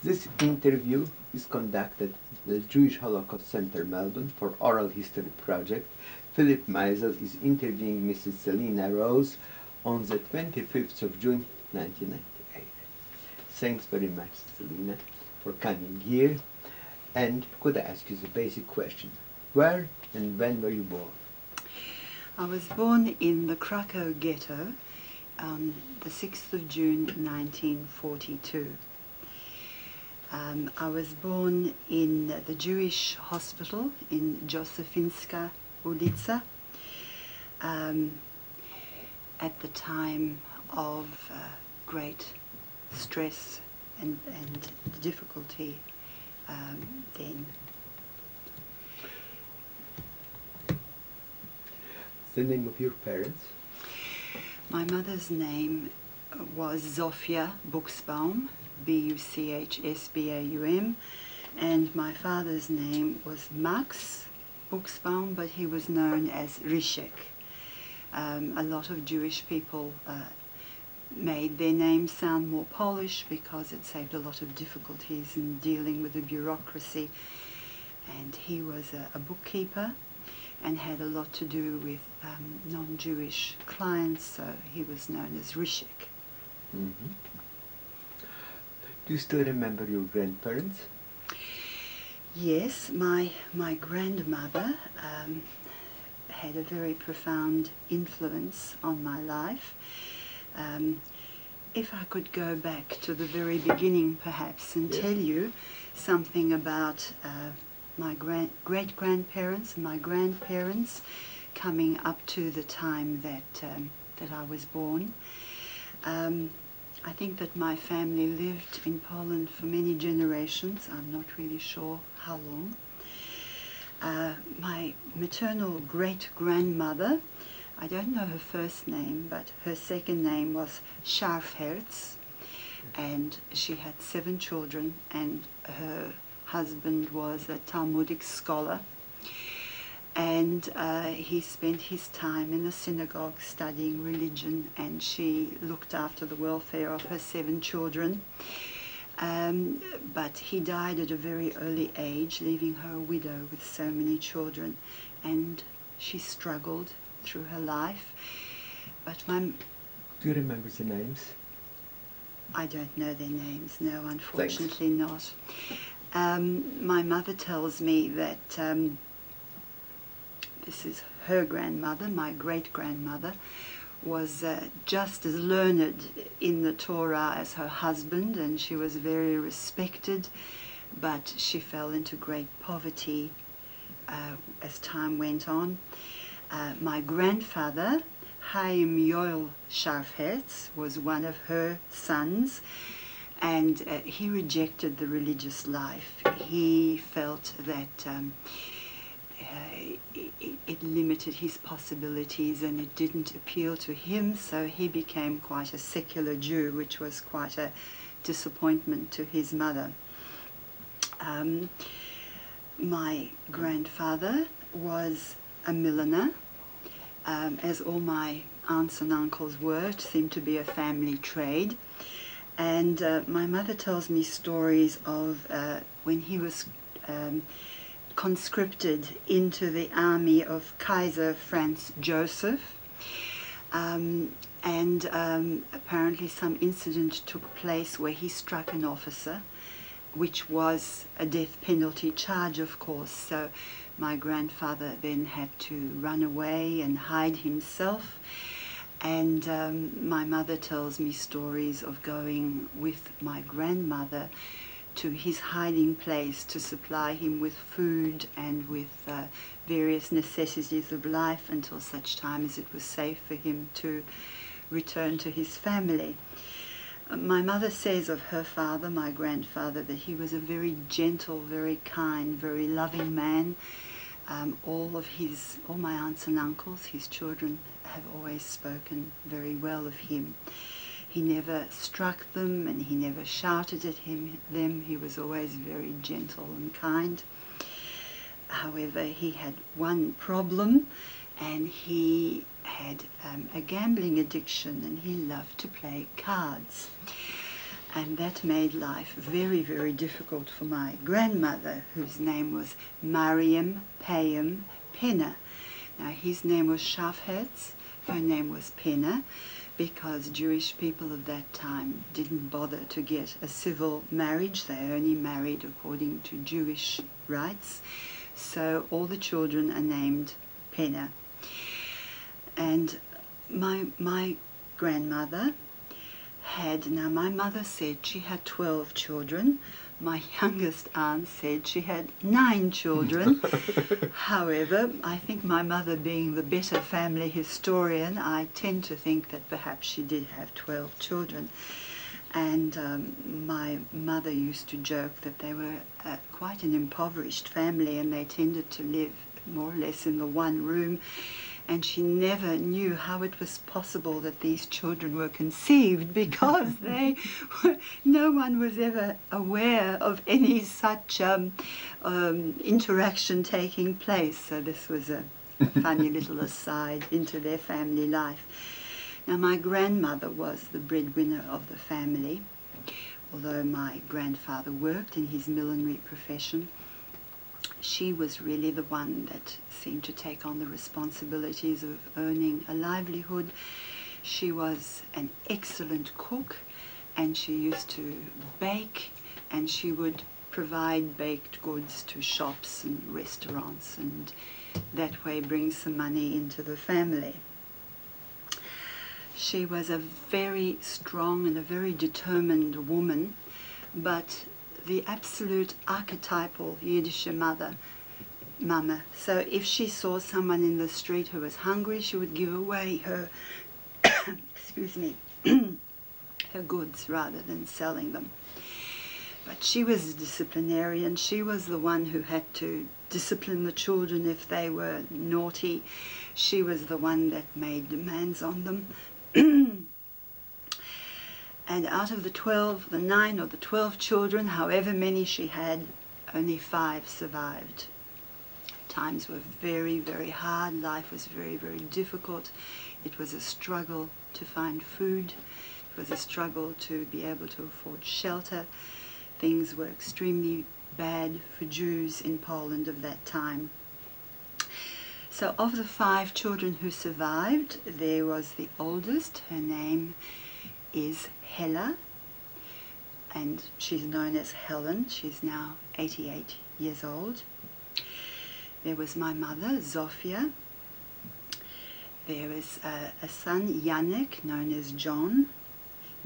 This interview is conducted at the Jewish Holocaust Center, Melbourne, for Oral History Project. Philip Meisel is interviewing Mrs. Celina Rose on the 25th of June 1998. Thanks very much, Celina, for coming here. And could I ask you the basic question? Where and when were you born? I was born in the Krakow ghetto on the 6th of June 1942. I was born in the Jewish hospital in Josephinska ulica at the time of great stress and difficulty then. The name of your parents? My mother's name was Zofia Buchsbaum, Buchsbaum, and my father's name was Max Buchsbaum, but he was known as Rishek. A lot of Jewish people made their names sound more Polish because it saved a lot of difficulties in dealing with the bureaucracy. And he was a bookkeeper and had a lot to do with non-Jewish clients, so he was known as Rishek. Mm-hmm. Do you still remember your grandparents? Yes, my grandmother had a very profound influence on my life. If I could go back to the very beginning perhaps and tell you something about my great-grandparents and my grandparents coming up to the time that I was born. I think that my family lived in Poland for many generations. I'm not really sure how long. My maternal great-grandmother, I don't know her first name, but her second name was Scharfherz, and she had 7 children, and her husband was a Talmudic scholar, and he spent his time in the synagogue studying religion, and she looked after the welfare of her 7 children. But he died at a very early age, leaving her a widow with so many children, and she struggled through her life. But do you remember the names? I don't know their names, no, unfortunately. Thanks. Not. My mother tells me that this is her grandmother, my great-grandmother, was just as learned in the Torah as her husband, and she was very respected, but she fell into great poverty as time went on. My grandfather, Chaim Yoel Scharfherz, was one of her sons, and he rejected the religious life. He felt that it limited his possibilities and it didn't appeal to him, so he became quite a secular Jew, which was quite a disappointment to his mother. My grandfather was a milliner, as all my aunts and uncles were. It seemed to be a family trade. And my mother tells me stories of when he was conscripted into the army of Kaiser Franz Joseph, and apparently some incident took place where he struck an officer, which was a death penalty charge, of course. So my grandfather then had to run away and hide himself. And my mother tells me stories of going with my grandmother to his hiding place to supply him with food and with various necessities of life until such time as it was safe for him to return to his family. My mother says of her father, my grandfather, that he was a very gentle, very kind, very loving man. All my aunts and uncles, his children, have always spoken very well of him. He never struck them and he never shouted at them. He was always very gentle and kind. However, he had one problem, and he had a gambling addiction, and he loved to play cards. And that made life very, very difficult for my grandmother, whose name was Mariam Payam Penna. Now, his name was Shafhetz, her name was Penna, because Jewish people of that time didn't bother to get a civil marriage. They only married according to Jewish rites. So all the children are named Penna. And my grandmother had, now my mother said she had 12 children. My youngest aunt said she had 9 children. However, I think my mother, being the better family historian, I tend to think that perhaps she did have 12 children. And my mother used to joke that they were quite an impoverished family, and they tended to live more or less in the one room. And she never knew how it was possible that these children were conceived, because no one was ever aware of any such interaction taking place. So this was a funny little aside into their family life. Now, my grandmother was the breadwinner of the family, although my grandfather worked in his millinery profession. She was really the one that seemed to take on the responsibilities of earning a livelihood. She was an excellent cook, and she used to bake, and she would provide baked goods to shops and restaurants, and that way bring some money into the family. She was a very strong and a very determined woman, but the absolute archetypal Yiddish mama. So if she saw someone in the street who was hungry, she would give away her, excuse me, her goods rather than selling them. But she was a disciplinarian. She was the one who had to discipline the children if they were naughty. She was the one that made demands on them. And out of the 9 or the 12 children, however many she had, only 5 survived. Times were very, very hard. Life was very, very difficult. It was a struggle to find food. It was a struggle to be able to afford shelter. Things were extremely bad for Jews in Poland of that time. So of the 5 children who survived, there was the oldest. Her name is Hella, and she's known as Helen. She's now 88 years old. There was my mother, Zofia. There was a son, Yannick, known as John,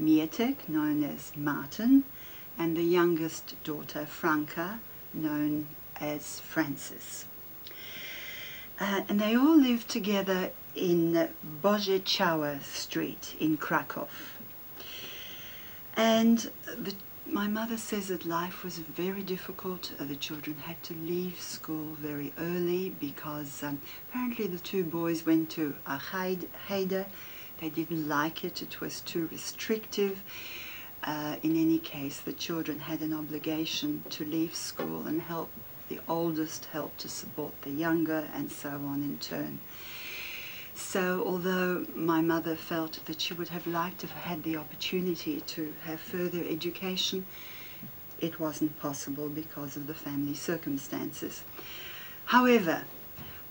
Mietek, known as Martin, and the youngest daughter, Franca, known as Frances. And they all lived together in Bożechowa Street in Krakow. And my mother says that life was very difficult. The children had to leave school very early because apparently the 2 boys went to a cheder. They didn't like it. It was too restrictive. In any case, the children had an obligation to leave school and help the oldest, help to support the younger, and so on in turn. So although my mother felt that she would have liked to have had the opportunity to have further education, it wasn't possible because of the family circumstances. However,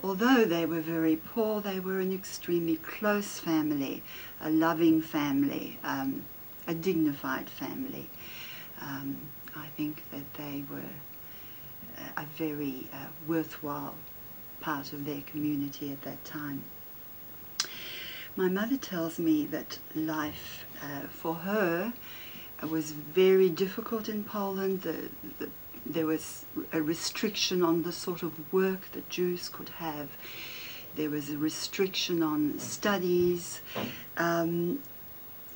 although they were very poor, they were an extremely close family, a loving family, a dignified family. I think that they were a very worthwhile part of their community at that time. My mother tells me that life for her was very difficult in Poland. There was a restriction on the sort of work that Jews could have. There was a restriction on studies.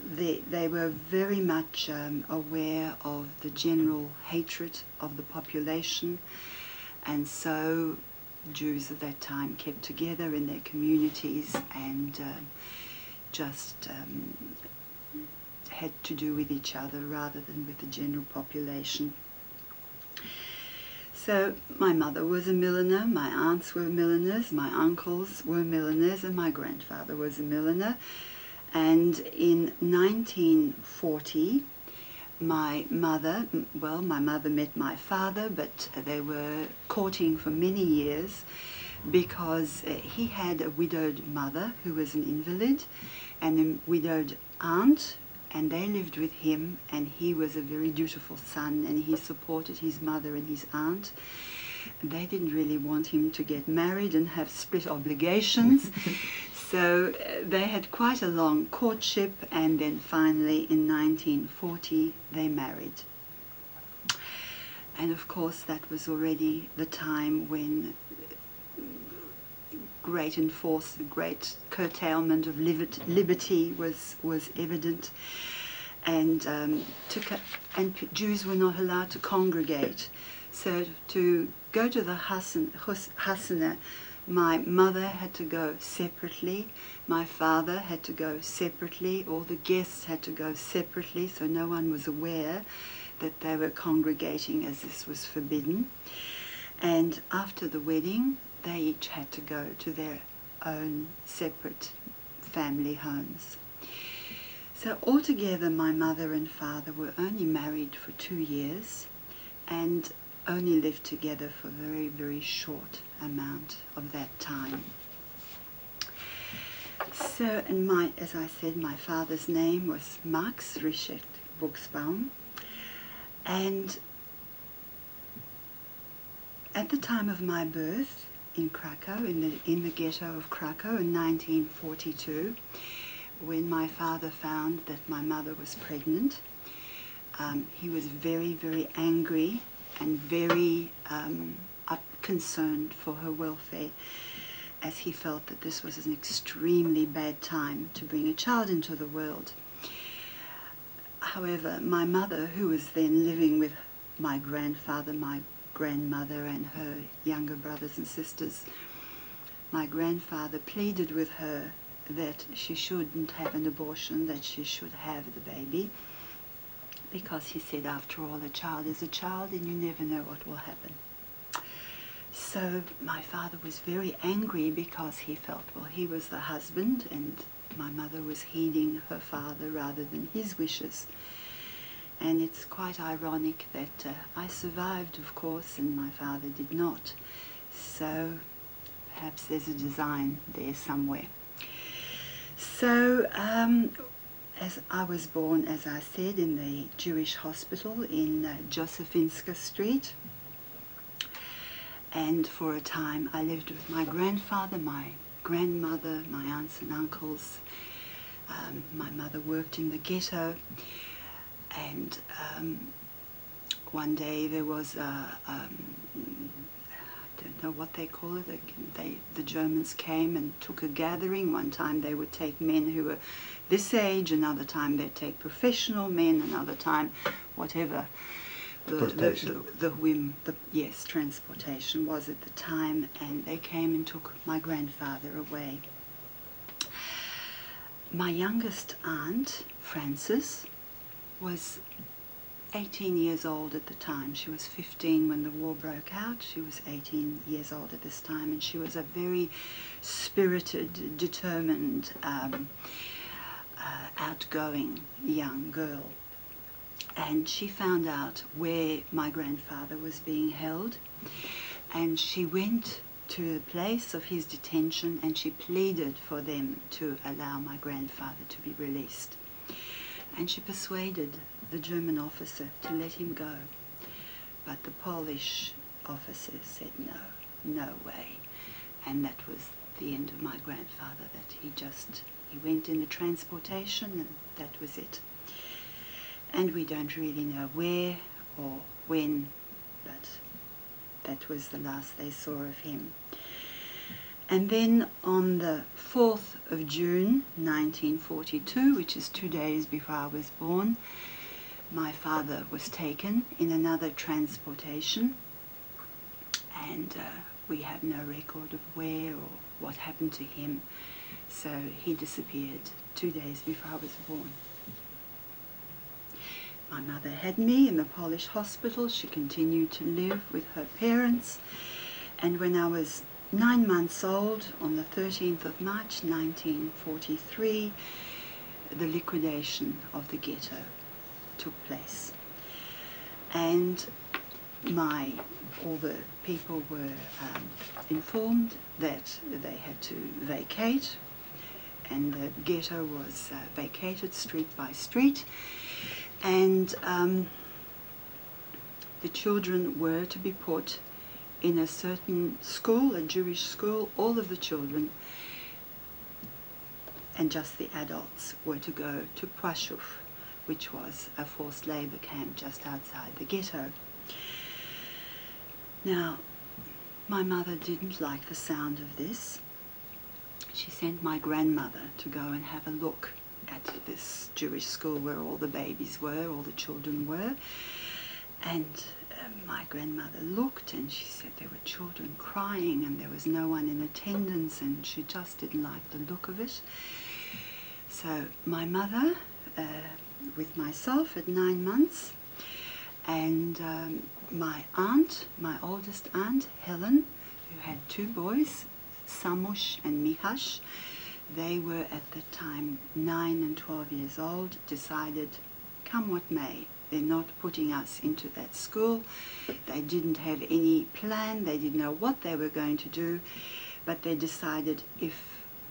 They were very much aware of the general hatred of the population, and so Jews at that time kept together in their communities and just had to do with each other rather than with the general population. So my mother was a milliner, my aunts were milliners, my uncles were milliners, and my grandfather was a milliner. And in 1940, my mother, well, my mother met my father, but they were courting for many years because he had a widowed mother who was an invalid and a widowed aunt, and they lived with him, and he was a very dutiful son, and he supported his mother and his aunt. They didn't really want him to get married and have split obligations. So they had quite a long courtship, and then finally in 1940 they married. And of course that was already the time when great curtailment of liberty was evident, and Jews were not allowed to congregate. So to go to the Hasana, my mother had to go separately, my father had to go separately, all the guests had to go separately, so no one was aware that they were congregating, as this was forbidden. And after the wedding, they each had to go to their own separate family homes. So altogether my mother and father were only married for 2 years and only lived together for a very, very short amount of that time. So, and as I said, my father's name was Max Richard Buchsbaum, and at the time of my birth in Krakow, in the ghetto of Krakow in 1942, when my father found that my mother was pregnant, he was very, very angry and very concerned for her welfare, as he felt that this was an extremely bad time to bring a child into the world. However, my mother, who was then living with my grandfather, my grandmother and her younger brothers and sisters, my grandfather pleaded with her that she shouldn't have an abortion, that she should have the baby, because he said, after all, a child is a child and you never know what will happen. So my father was very angry because he felt, well, he was the husband and my mother was heeding her father rather than his wishes. And it's quite ironic that I survived, of course, and my father did not. So perhaps there's a design there somewhere. So as I was born, as I said, in the Jewish hospital in Josephinska Street. And for a time I lived with my grandfather, my grandmother, my aunts and uncles. My mother worked in the ghetto. And one day there was I don't know what they call it. The Germans came and took a gathering. One time they would take men who were this age, another time they'd take professional men, another time whatever the whim, yes, transportation was at the time, and they came and took my grandfather away. My youngest aunt, Frances, was 18 years old at the time. She was 15 when the war broke out. She was 18 years old at this time, and she was a very spirited, determined, outgoing young girl. And she found out where my grandfather was being held, and she went to the place of his detention and she pleaded for them to allow my grandfather to be released. And she persuaded the German officer to let him go. But the Polish officer said no, no way. And that was the end of my grandfather, that he went in the transportation and that was it. And we don't really know where or when, but that was the last they saw of him. And then on the 4th of June 1942, which is 2 days before I was born, my father was taken in another transportation, and we have no record of where or what happened to him. So he disappeared 2 days before I was born. My mother had me in the Polish hospital. She continued to live with her parents, and when I was 9 months old, on the 13th of March 1943, the liquidation of the ghetto took place. And all the people were informed that they had to vacate, and the ghetto was vacated street by street, and the children were to be put in a certain school, a Jewish school. All of the children and just the adults were to go to Prashov, which was a forced labour camp just outside the ghetto. Now, my mother didn't like the sound of this. She sent my grandmother to go and have a look at this Jewish school where all the babies were, all the children were. And my grandmother looked, and she said there were children crying and there was no one in attendance, and she just didn't like the look of it. So my mother, with myself at 9 months, and my aunt, my oldest aunt, Helen, who had 2 boys, Samush and Mihash, they were at the time 9 and 12 years old, decided, come what may, they're not putting us into that school. They didn't have any plan, they didn't know what they were going to do, but they decided if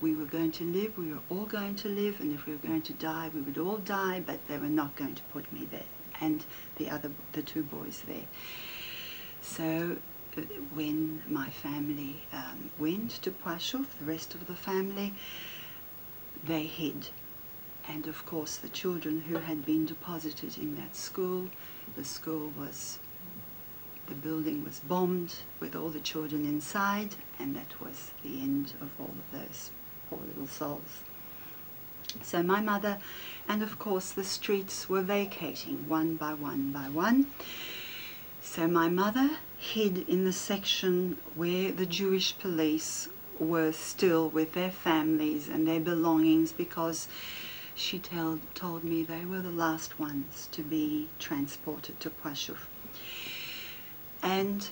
we were going to live, we were all going to live, and if we were going to die, we would all die, but they were not going to put me there, and the 2 boys there. So when my family went to Prashov, the rest of the family, they hid. And of course the children who had been deposited in that school, the building was bombed with all the children inside, and that was the end of all of those poor little souls. So my mother, and of course the streets were vacating one by one by one. So my mother hid in the section where the Jewish police were still with their families and their belongings, because she told me they were the last ones to be transported to Prashov. And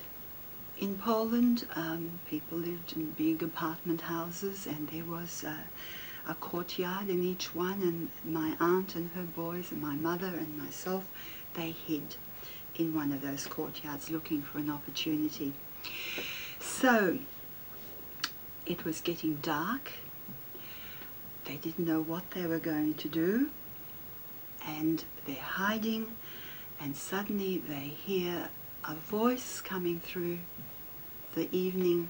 in Poland, people lived in big apartment houses, and there was a courtyard in each one, and my aunt and her boys and my mother and myself, they hid in one of those courtyards looking for an opportunity. So it was getting dark. They didn't know what they were going to do, and they're hiding, and suddenly they hear a voice coming through the evening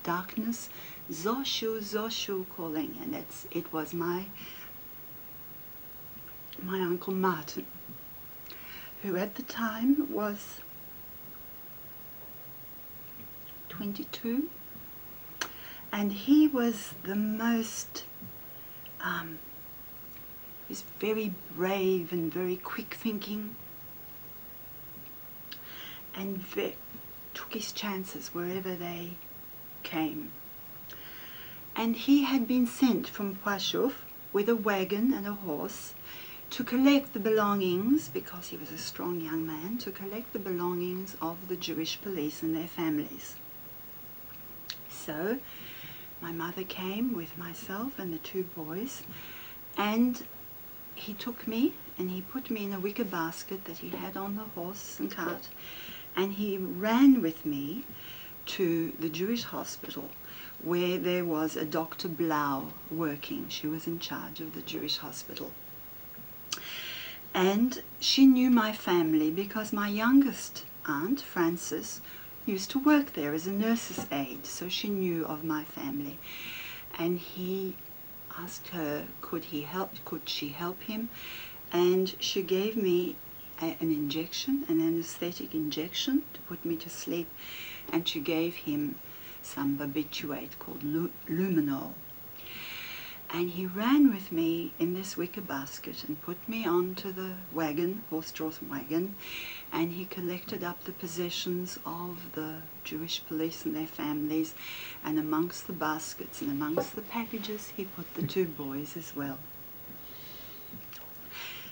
darkness, Zoshu, Zoshu, calling, and it was my Uncle Martin, who at the time was 22, and he was the most he was very brave and very quick thinking, and took his chances wherever they came. And he had been sent from Prashov with a wagon and a horse to collect the belongings, because he was a strong young man, to collect the belongings of the Jewish police and their families. So my mother came with myself and the 2 boys, and he took me and he put me in a wicker basket that he had on the horse and cart, and he ran with me to the Jewish hospital, where there was a Dr. Blau working. She was in charge of the Jewish hospital. And she knew my family because my youngest aunt, Frances, used to work there as a nurse's aide, so she knew of my family. And he asked her, could she help him? And she gave me an injection, an anesthetic injection to put me to sleep, and she gave him some barbiturate called luminol. And he ran with me in this wicker basket and put me onto the wagon, horse-drawn wagon, and he collected up the possessions of the Jewish police and their families, and amongst the baskets and amongst the packages he put the 2 boys as well.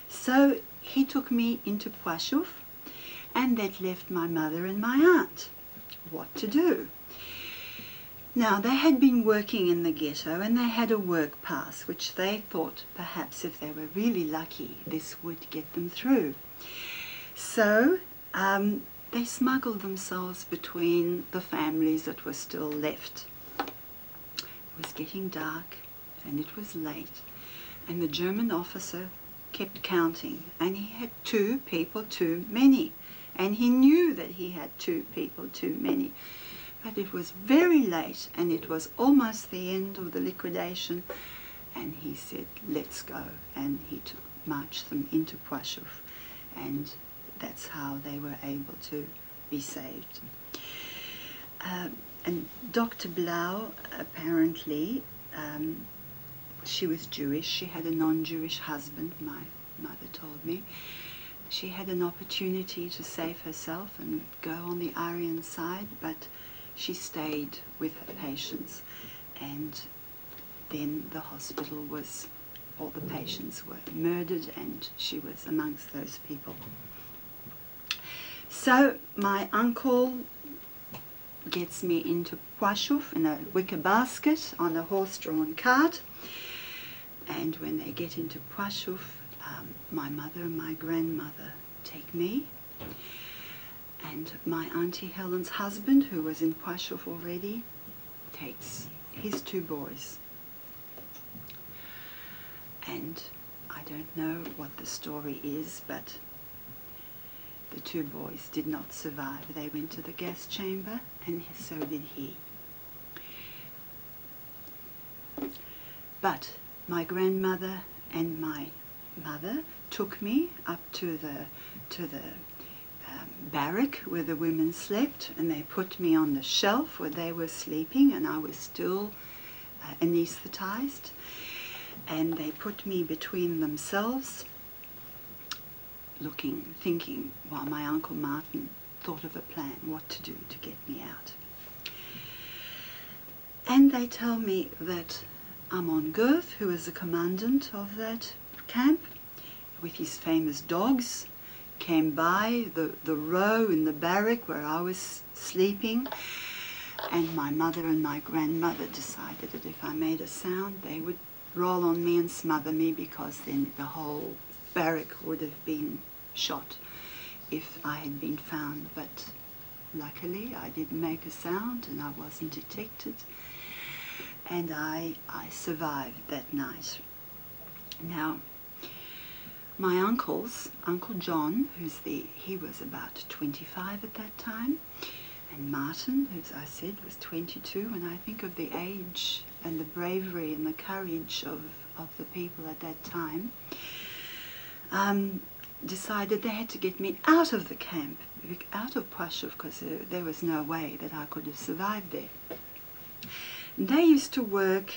So he took me into Prashov, and that left my mother and my aunt. What to do? Now, they had been working in the ghetto and they had a work pass, which they thought perhaps if they were really lucky, this would get them through. So they smuggled themselves between the families that were still left. It was getting dark and it was late, and the German officer kept counting, and he had 2 people too many, and he knew that he had 2 people too many. But it was very late and it was almost the end of the liquidation, and he said, let's go, and he marched them into Płaszów, and that's how they were able to be saved. And Dr. Blau, apparently, she was Jewish. She had a non-Jewish husband, my mother told me. She had an opportunity to save herself and go on the Aryan side, but she stayed with her patients, and then the hospital was, all the patients were murdered, and she was amongst those people. So my uncle gets me into Płaszów in a wicker basket on a horse-drawn cart, and when they get into Płaszów, my mother and my grandmother take me, and my Auntie Helen's husband, who was in Płaszów already, takes his 2 boys. And I don't know what the story is, but the 2 boys did not survive. They went to the gas chamber, and so did he. But my grandmother and my mother took me up to the barrack where the women slept, and they put me on the shelf where they were sleeping, and I was still anesthetized, and they put me between themselves, thinking, while my Uncle Martin thought of a plan what to do to get me out. And they tell me that Amon Girth, who was the commandant of that camp, with his famous dogs, came by the row in the barrack where I was sleeping, and my mother and my grandmother decided that if I made a sound, they would roll on me and smother me, because then the whole barrack would have been shot if I had been found. But luckily I didn't make a sound and I wasn't detected, and I survived that night. Now, my uncles, Uncle John, he was about 25 at that time, and Martin, who, as I said, was 22, and I think of the age and the bravery and the courage of the people at that time, decided they had to get me out of the camp, out of Płaszów, because there was no way that I could have survived there. And they used to work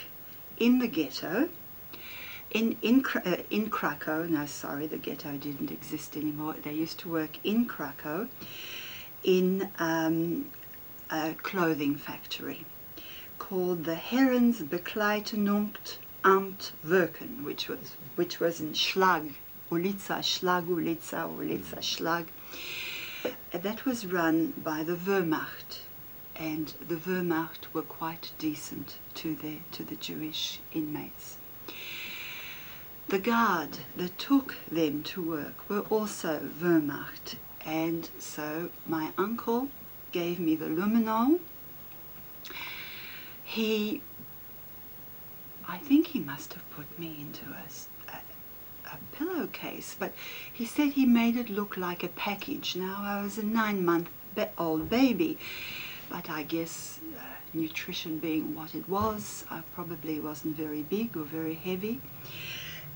in the ghetto, in Krakow. No, sorry, the ghetto didn't exist anymore. They used to work in Krakow in a clothing factory called the Herrensbekleidungsamt Werken, which was in Schlag, Ulica Schlag. That was run by the Wehrmacht, and the Wehrmacht were quite decent to the Jewish inmates. The guard that took them to work were also Wehrmacht, and so my uncle gave me the luminol. I think he must have put me into a pillowcase, but he said he made it look like a package. Now, I was a 9-month-old baby, but I guess nutrition being what it was, I probably wasn't very big or very heavy.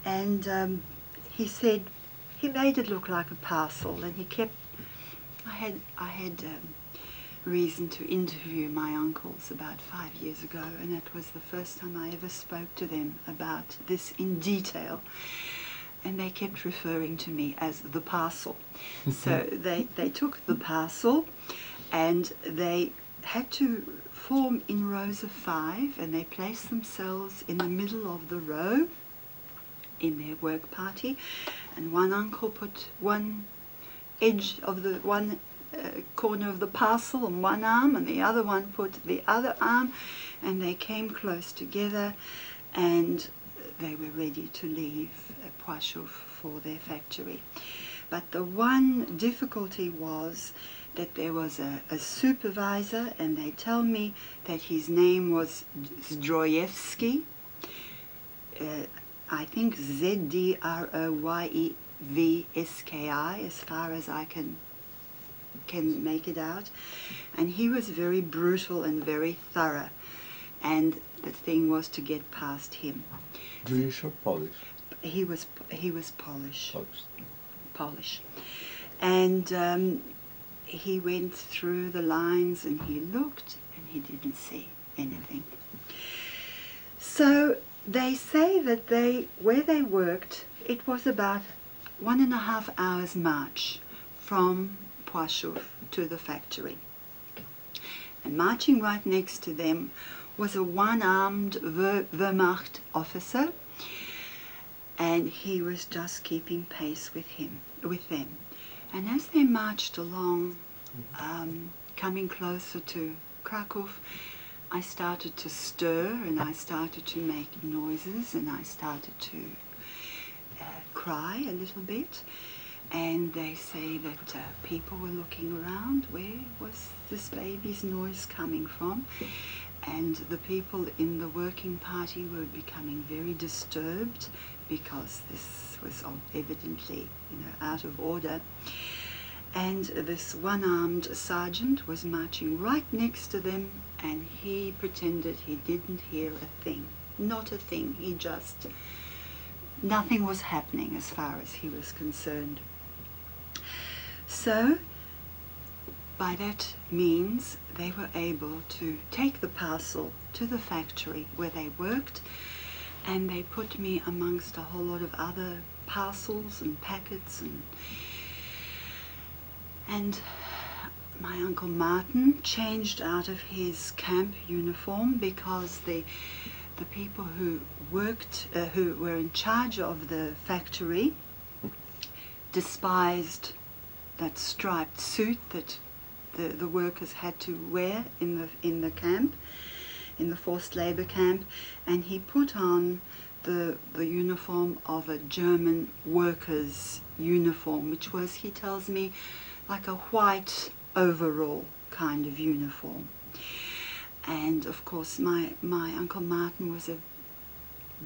And he said he made it look like a parcel, and I had reason to interview my uncles about 5 years ago, and that was the first time I ever spoke to them about this in detail, and they kept referring to me as the parcel. So they took the parcel, and they had to form in rows of 5, and they placed themselves in the middle of the row in their work party, and one uncle put one edge of the one corner of the parcel on one arm, and the other one put the other arm, and they came close together, and they were ready to leave Płaszów for their factory. But the one difficulty was that there was a supervisor, and they tell me that his name was Zdrojewski, I think Zdroyevski, as far as I can make it out. And he was very brutal and very thorough, and the thing was to get past him. Jewish or Polish? He was Polish. Polish. And he went through the lines, and he looked, and he didn't see anything. So they say that where they worked, it was about 1.5 hours march from Płaszów to the factory. And marching right next to them was a one-armed Wehrmacht officer, and he was just keeping pace with them. And as they marched along, coming closer to Krakow, I started to stir, and I started to make noises, and I started to cry a little bit. And they say that people were looking around, where was this baby's noise coming from? And the people in the working party were becoming very disturbed, because this was evidently, out of order. And this one-armed sergeant was marching right next to them, and he pretended he didn't hear a thing. Not a thing. Nothing was happening as far as he was concerned. So, by that means, they were able to take the parcel to the factory where they worked, and they put me amongst a whole lot of other parcels and packets, and my Uncle Martin changed out of his camp uniform, because the people who worked, who were in charge of the factory, despised that striped suit that the workers had to wear in the camp, in the forced labor camp, and he put on the uniform of a German worker's uniform, which was, he tells me, like a white overall kind of uniform. And of course my Uncle Martin was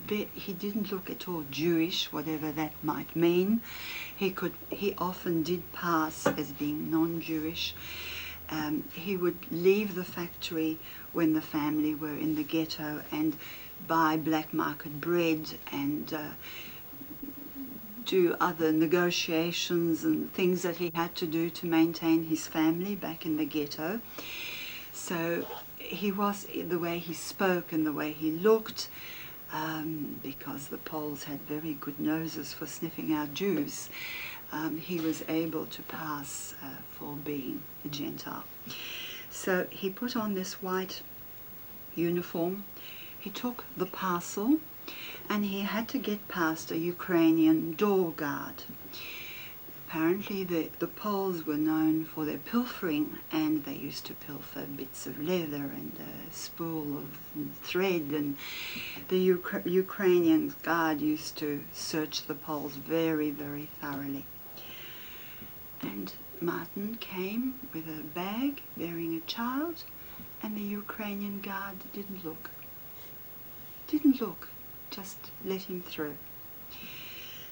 he didn't look at all Jewish, whatever that might mean. He often did pass as being non-Jewish. He would leave the factory when the family were in the ghetto and buy black market bread and do other negotiations and things that he had to do to maintain his family back in the ghetto. So he was, the way he spoke and the way he looked, because the Poles had very good noses for sniffing out Jews, he was able to pass for being a Gentile. So he put on this white uniform, he took the parcel, and he had to get past a Ukrainian door guard. Apparently the Poles were known for their pilfering, and they used to pilfer bits of leather and a spool of thread, and the Ukrainian guard used to search the Poles very, very thoroughly. And Martin came with a bag bearing a child, and the Ukrainian guard didn't look, just let him through.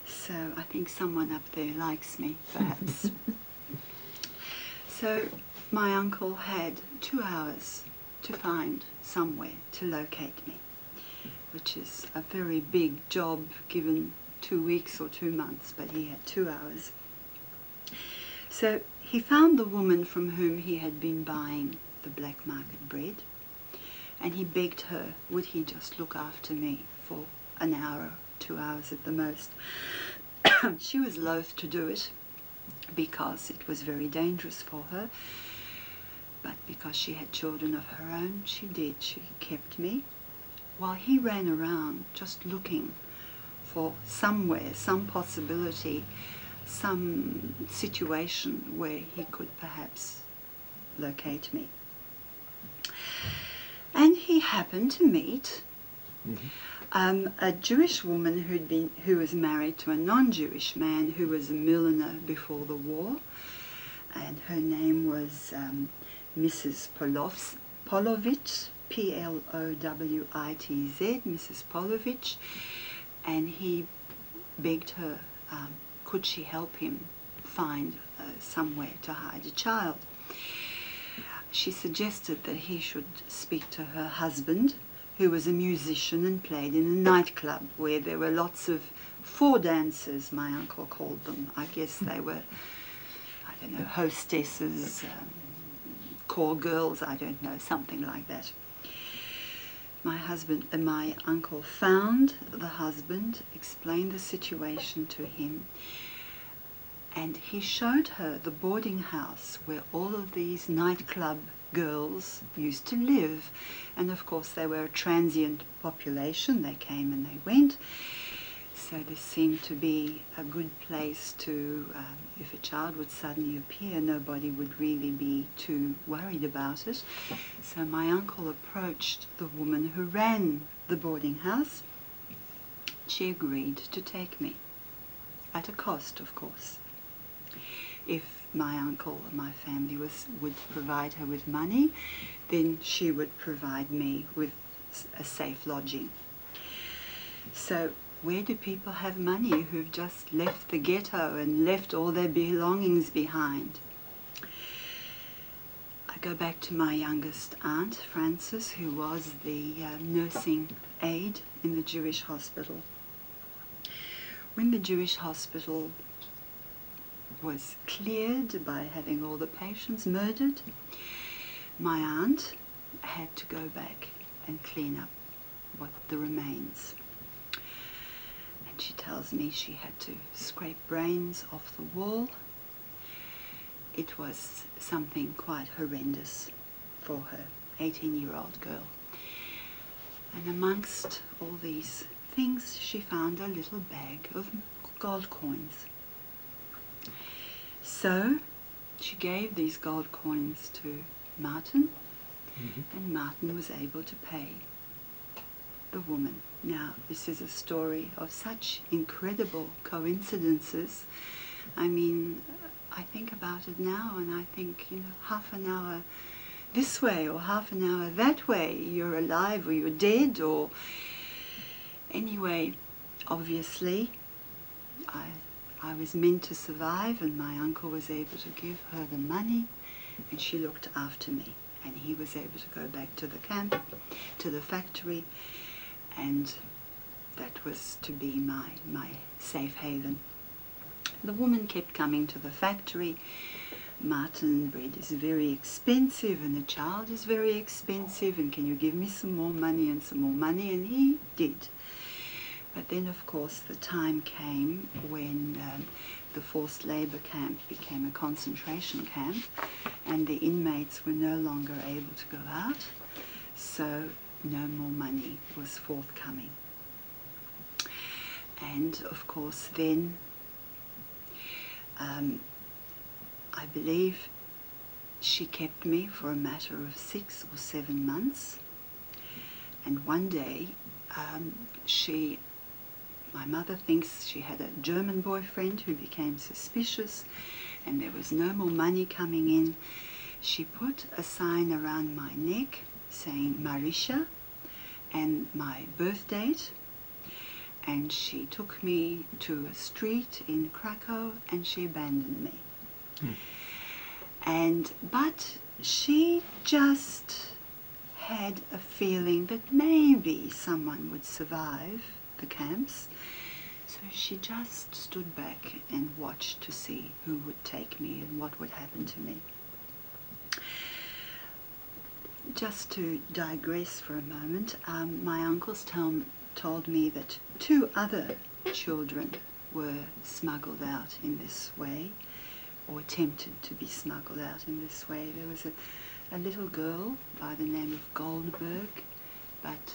So I think someone up there likes me, perhaps. So my uncle had 2 hours to find somewhere to locate me, which is a very big job given 2 weeks or 2 months, but he had 2 hours. So he found the woman from whom he had been buying the black market bread, and he begged her, would he just look after me for an hour, 2 hours at the most. She was loath to do it because it was very dangerous for her, but because she had children of her own, she did. She kept me while he ran around just looking for somewhere, some possibility some situation where he could perhaps locate me. And he happened to meet a Jewish woman who was married to a non-Jewish man who was a milliner before the war, and her name was Mrs. Polovitz, P-L-O-W-I-T-Z, Mrs. Polovitz, and he begged her, could she help him find somewhere to hide a child. She suggested that he should speak to her husband, who was a musician and played in a nightclub where there were lots of four dancers, my uncle called them. I guess they were, I don't know, hostesses, call girls, I don't know, something like that. My uncle found the husband, explained the situation to him, and he showed her the boarding house where all of these nightclub girls used to live. And of course they were a transient population, they came and they went. So this seemed to be a good place to, if a child would suddenly appear, nobody would really be too worried about it. So my uncle approached the woman who ran the boarding house. She agreed to take me, at a cost, of course. If my uncle or my family would provide her with money, then she would provide me with a safe lodging. So where do people have money who've just left the ghetto and left all their belongings behind? I go back to my youngest aunt, Frances, who was the nursing aide in the Jewish hospital. When the Jewish hospital was cleared by having all the patients murdered, my aunt had to go back and clean up the remains. And she tells me she had to scrape brains off the wall. It was something quite horrendous for her, 18-year-old girl. And amongst all these things, she found a little bag of gold coins. So she gave these gold coins to Martin, and Martin was able to pay the woman. Now, this is a story of such incredible coincidences. I mean, I think about it now and I think, half an hour this way or half an hour that way, you're alive or you're dead, or anyway, obviously, I was meant to survive, and my uncle was able to give her the money, and she looked after me. And he was able to go back to the camp, to the factory, and that was to be my safe haven. The woman kept coming to the factory. Martin, bread is very expensive, and a child is very expensive, and can you give me some more money and some more money? And he did. But then, of course, the time came when the forced labour camp became a concentration camp, and the inmates were no longer able to go out, so no more money was forthcoming. And, of course, then I believe she kept me for a matter of 6 or 7 months, and one day my mother thinks she had a German boyfriend who became suspicious, and there was no more money coming in. She put a sign around my neck saying Marisha and my birth date, and she took me to a street in Krakow and she abandoned me. But she just had a feeling that maybe someone would survive the camps, so she just stood back and watched to see who would take me and what would happen to me. Just to digress for a moment, my uncles told me that 2 other children were smuggled out in this way, or attempted to be smuggled out in this way. There was a little girl by the name of Goldberg, but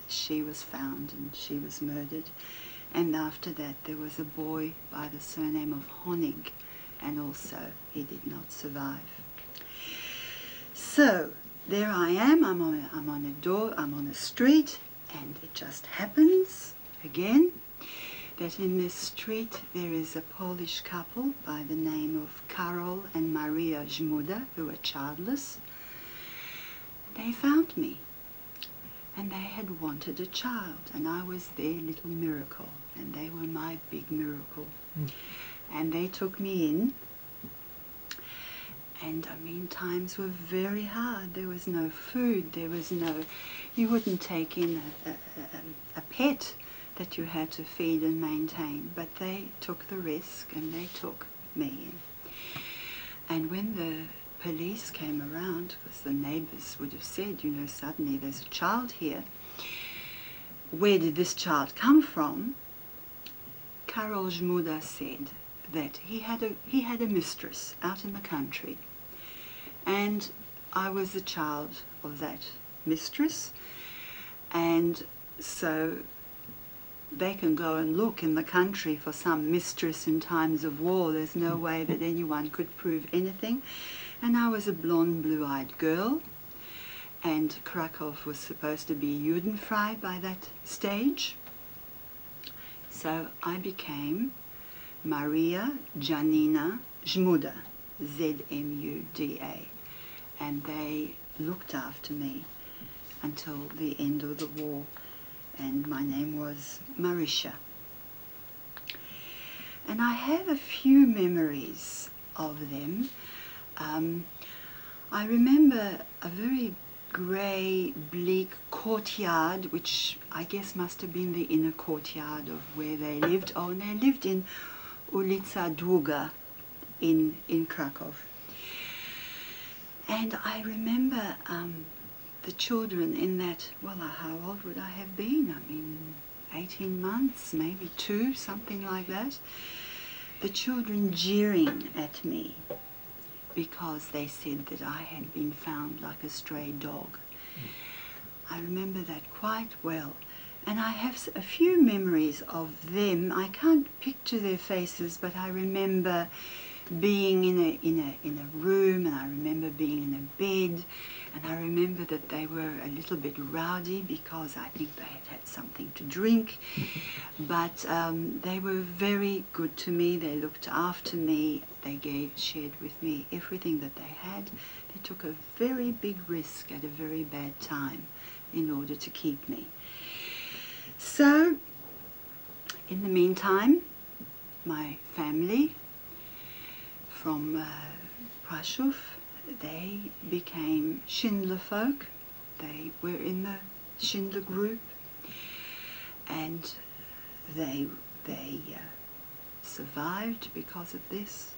she was found and she was murdered. And after that there was a boy by the surname of Honig, and also he did not survive. So there I am, I'm on a street, and it just happens again that in this street there is a Polish couple by the name of Karol and Maria Żmuda, who are childless. They found me, and they had wanted a child, and I was their little miracle, and they were my big miracle. And they took me in, and I mean, times were very hard. There was no food, there was no, you wouldn't take in a pet that you had to feed and maintain, but they took the risk and they took me in. And when the police came around, because the neighbours would have said, you know, suddenly there's a child here, where did this child come from? Karol Żmuda said that he had a mistress out in the country, and I was the child of that mistress, and so they can go and look in the country for some mistress in times of war. There's no way that anyone could prove anything. And I was a blonde, blue-eyed girl, and Krakow was supposed to be Judenfrei by that stage. So I became Maria Janina Żmuda, Z-M-U-D-A, and they looked after me until the end of the war, and my name was Marisha. And I have a few memories of them. I remember a very grey, bleak courtyard, which I guess must have been the inner courtyard of where they lived. Oh, and they lived in Ulica Długa in Krakow. And I remember the children in that, well, how old would I have been? I mean, 18 months, maybe 2, something like that. The children jeering at me because they said that I had been found like a stray dog. I remember that quite well. And I have a few memories of them. I can't picture their faces, but I remember being in a room, and I remember being in a bed, and I remember that they were a little bit rowdy because I think they had had something to drink, but they were very good to me. They looked after me. They shared with me everything that they had. They took a very big risk at a very bad time in order to keep me. So, in the meantime, my family from Prashov, they became Schindler folk. They were in the Schindler group, and they survived because of this.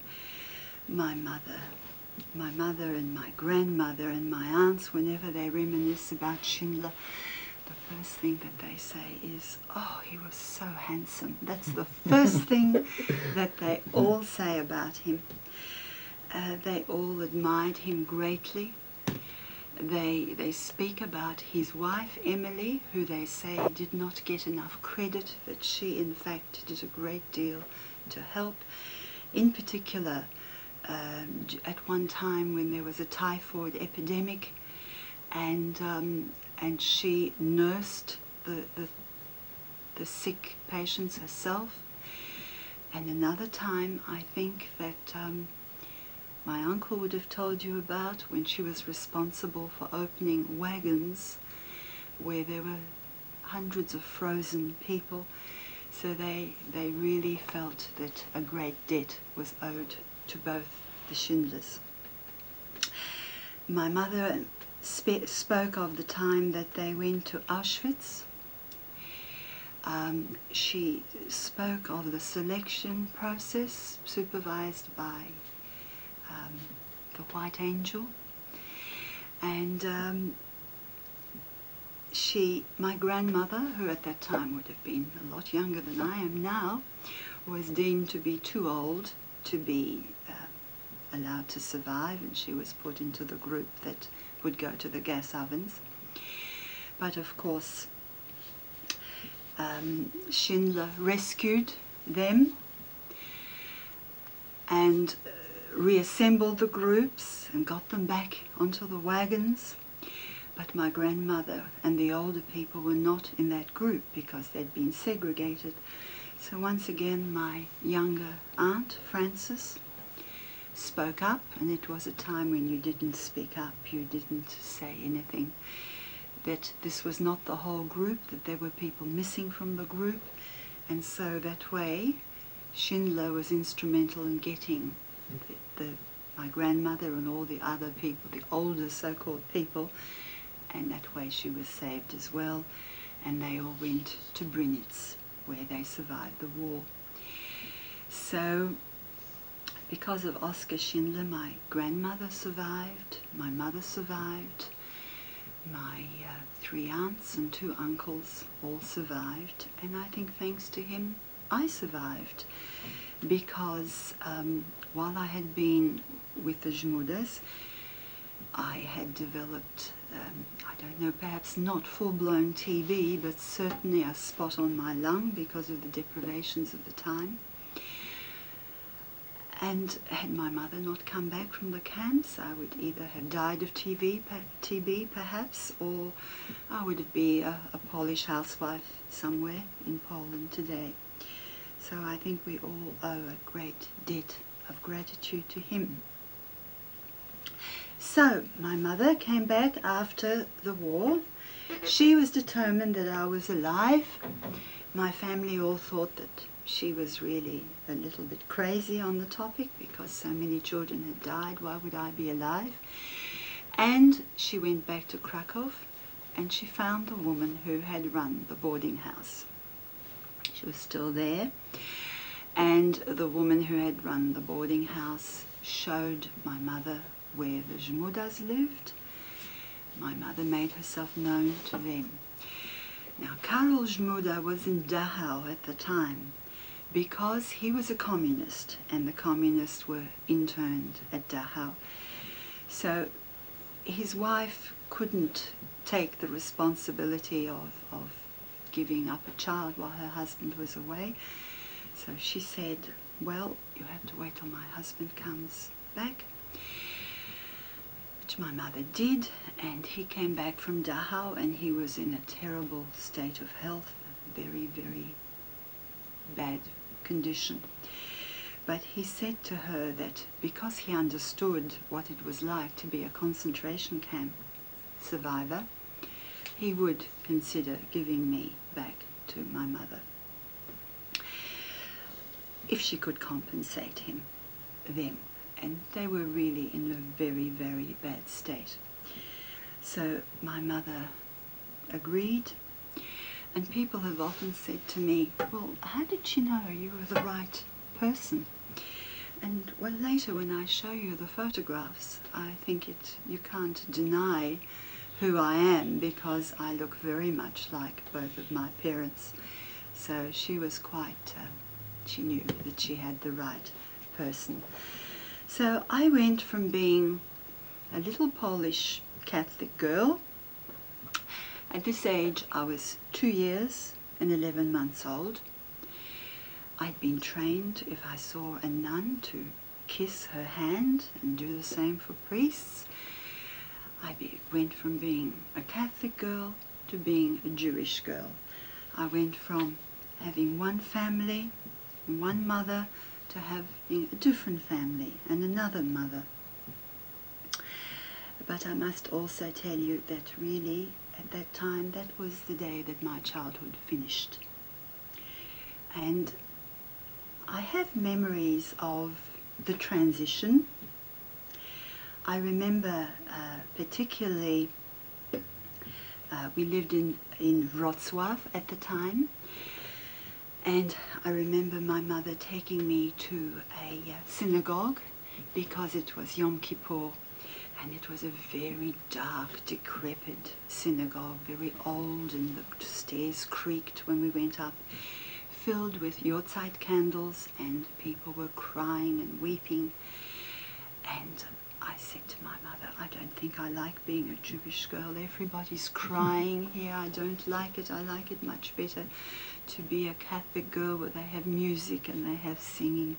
My mother and my grandmother and my aunts, whenever they reminisce about Schindler, the first thing that they say is, oh, he was so handsome. That's the first thing that they all say about him. They all admired him greatly. They speak about his wife, Emily, who they say did not get enough credit, that she, in fact, did a great deal to help. In particular, at one time when there was a typhoid epidemic, and she nursed the sick patients herself. And another time, I think that my uncle would have told you about, when she was responsible for opening wagons where there were hundreds of frozen people. So they really felt that a great debt was owed to both the Schindlers. My mother spoke of the time that they went to Auschwitz. She spoke of the selection process supervised by the White Angel, and my grandmother, who at that time would have been a lot younger than I am now, was deemed to be too old to be allowed to survive, and she was put into the group that would go to the gas ovens. But of course, Schindler rescued them and reassembled the groups and got them back onto the wagons. But my grandmother and the older people were not in that group because they'd been segregated. So once again my younger aunt, Frances, spoke up, and it was a time when you didn't speak up, you didn't say anything, that this was not the whole group, that there were people missing from the group, and so that way Schindler was instrumental in getting my grandmother and all the other people, the older so-called people, and that way she was saved as well, and they all went to Brinitz, where they survived the war. So because of Oskar Schindler, my grandmother survived, my mother survived, my 3 aunts and 2 uncles all survived, and I think thanks to him I survived, because while I had been with the Zmudas, I had developed, I don't know, perhaps not full-blown TB, but certainly a spot on my lung because of the deprivations of the time. And had my mother not come back from the camps, I would either have died of TB perhaps, or I would be a Polish housewife somewhere in Poland today. So I think we all owe a great debt of gratitude to him. So my mother came back after the war. She was determined that I was alive. My family all thought that she was really a little bit crazy on the topic because so many children had died. Why would I be alive? And she went back to Krakow and she found the woman who had run the boarding house. She was still there, and the woman who had run the boarding house showed my mother where the Zmudas lived. My mother made herself known to them. Now, Karol Zmuda was in Dachau at the time because he was a communist, and the communists were interned at Dachau. So his wife couldn't take the responsibility of giving up a child while her husband was away. So she said, well, you have to wait till my husband comes back. Which my mother did, and he came back from Dachau and he was in a terrible state of health, a very, very bad condition. But he said to her that because he understood what it was like to be a concentration camp survivor, he would consider giving me back to my mother if she could compensate them. And they were really in a very, very bad state. So my mother agreed, and people have often said to me, well, how did she know you were the right person? And well, later when I show you the photographs, I think you can't deny who I am, because I look very much like both of my parents. So she was quite, she knew that she had the right person. So I went from being a little Polish Catholic girl. At this age I was 2 years and 11 months old. I'd been trained, if I saw a nun, to kiss her hand and do the same for priests. I went from being a Catholic girl to being a Jewish girl. I went from having one family, one mother, to having a different family and another mother. But I must also tell you that really, at that time, that was the day that my childhood finished. And I have memories of the transition. I remember particularly, we lived in Wrocław at the time, and I remember my mother taking me to a synagogue because it was Yom Kippur, and it was a very dark, decrepit synagogue, very old, and the stairs creaked when we went up, filled with Yortzeit candles, and people were crying and weeping. And I said to my mother, I don't think I like being a Jewish girl. Everybody's crying here. I don't like it. I like it much better to be a Catholic girl where they have music and they have singing.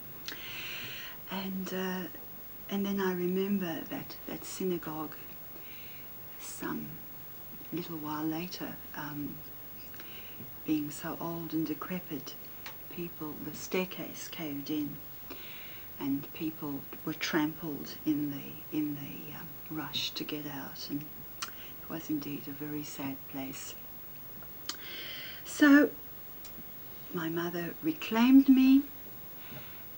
And then I remember that synagogue some little while later, being so old and decrepit, the staircase caved in, and people were trampled in the rush to get out, and it was indeed a very sad place. So my mother reclaimed me,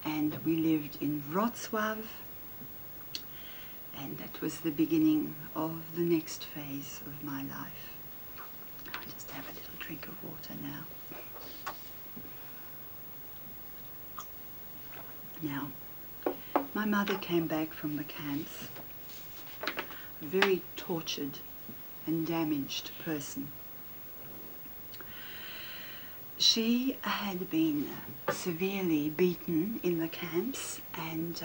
and we lived in Wrocław, and that was the beginning of the next phase of my life. I'll just have a little drink of water now. Now, my mother came back from the camps, a very tortured and damaged person. She had been severely beaten in the camps, and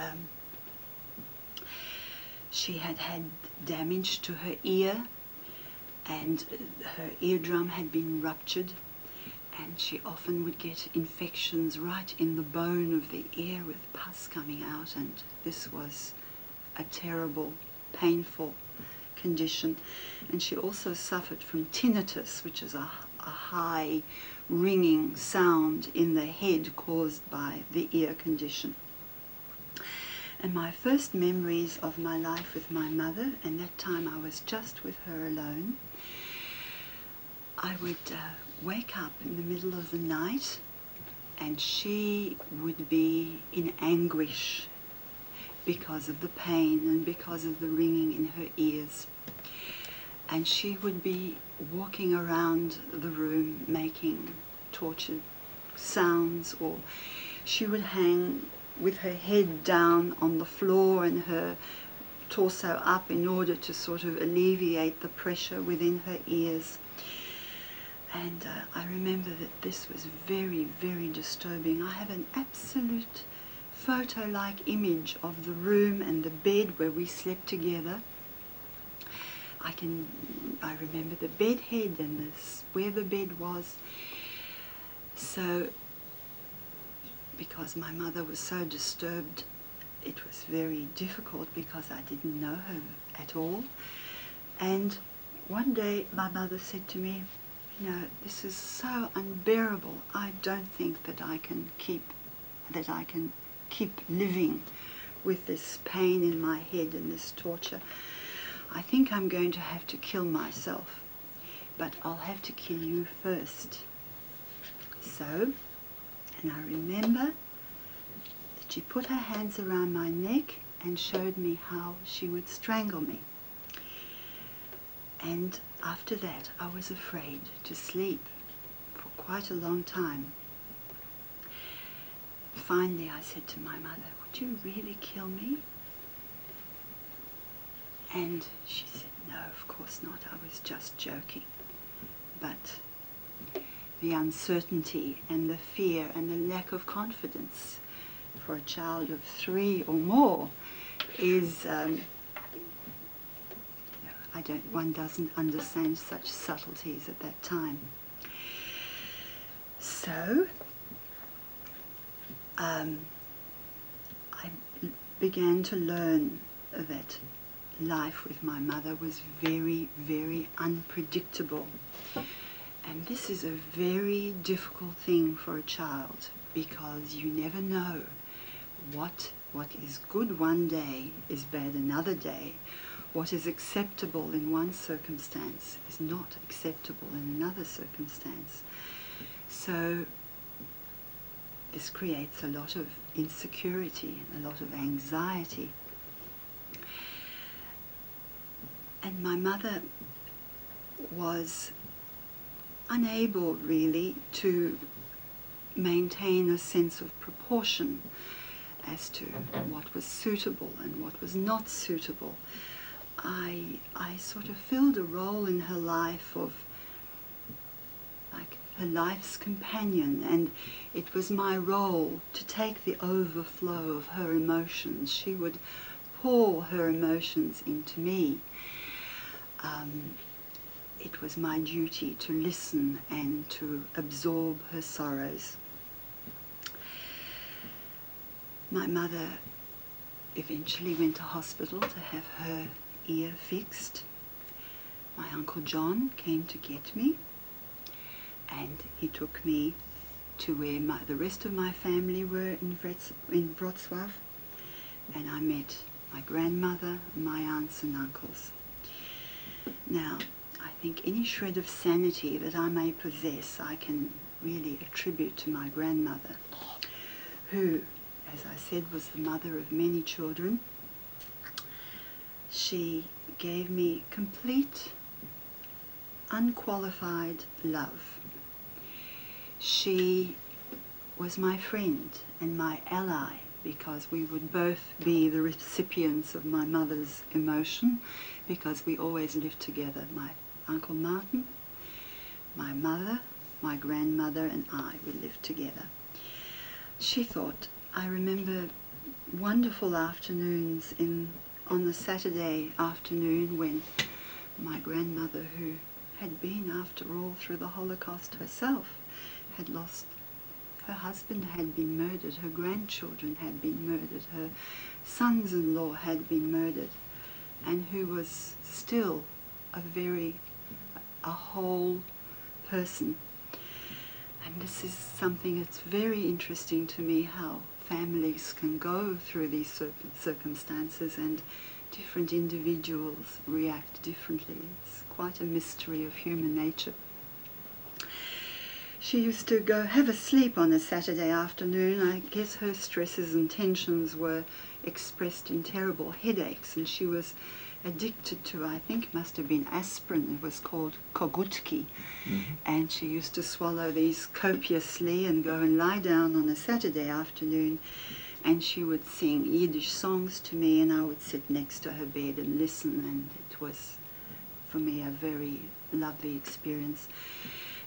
she had had damage to her ear, and her eardrum had been ruptured, and she often would get infections right in the bone of the ear with pus coming out, and this was a terrible, painful condition. And she also suffered from tinnitus, which is a high ringing sound in the head caused by the ear condition. And my first memories of my life with my mother, and that time I was just with her alone, I would wake up in the middle of the night, and she would be in anguish because of the pain and because of the ringing in her ears. And she would be walking around the room making tortured sounds, or she would hang with her head down on the floor and her torso up in order to sort of alleviate the pressure within her ears. And I remember that this was very, very disturbing. I have an absolute photo-like image of the room and the bed where we slept together. I remember the bed head and where the bed was. So, because my mother was so disturbed, it was very difficult because I didn't know her at all. And one day my mother said to me, "You know, this is so unbearable. I don't think that I can keep living with this pain in my head and this torture. I think I'm going to have to kill myself, but I'll have to kill you first." So, and I remember that she put her hands around my neck and showed me how she would strangle me. And after that, I was afraid to sleep for quite a long time. Finally, I said to my mother, "Would you really kill me?" And she said, "No, of course not. I was just joking." But the uncertainty and the fear and the lack of confidence for a child of 3 or more is, one doesn't understand such subtleties at that time. So, I began to learn that life with my mother was very, very unpredictable. And this is a very difficult thing for a child, because you never know what is good one day is bad another day. What is acceptable in one circumstance is not acceptable in another circumstance. So this creates a lot of insecurity and a lot of anxiety. And my mother was unable really to maintain a sense of proportion as to what was suitable and what was not suitable. I sort of filled a role in her life of like her life's companion, and it was my role to take the overflow of her emotions. She would pour her emotions into me. it was my duty to listen and to absorb her sorrows. My mother eventually went to hospital to have her ear fixed. My Uncle John came to get me, and he took me to where the rest of my family were in Wrocław, and I met my grandmother, my aunts and uncles. Now, I think any shred of sanity that I may possess, I can really attribute to my grandmother, who, as I said, was the mother of many children. She gave me complete, unqualified love. She was my friend and my ally, because we would both be the recipients of my mother's emotion, because we always lived together. My Uncle Martin, my mother, my grandmother and I, we lived together. She thought, I remember wonderful afternoons on the Saturday afternoon when my grandmother, who had been, after all, through the Holocaust herself, had lost, her husband had been murdered, her grandchildren had been murdered, her sons-in-law had been murdered, and who was still a whole person. And this is something that's very interesting to me, how families can go through these circumstances and different individuals react differently. It's quite a mystery of human nature. She used to go have a sleep on a Saturday afternoon. I guess her stresses and tensions were expressed in terrible headaches, and she was addicted to, I think must have been aspirin. It was called kogutki. And she used to swallow these copiously and go and lie down on a Saturday afternoon, and she would sing Yiddish songs to me, and I would sit next to her bed and listen, and it was for me a very lovely experience.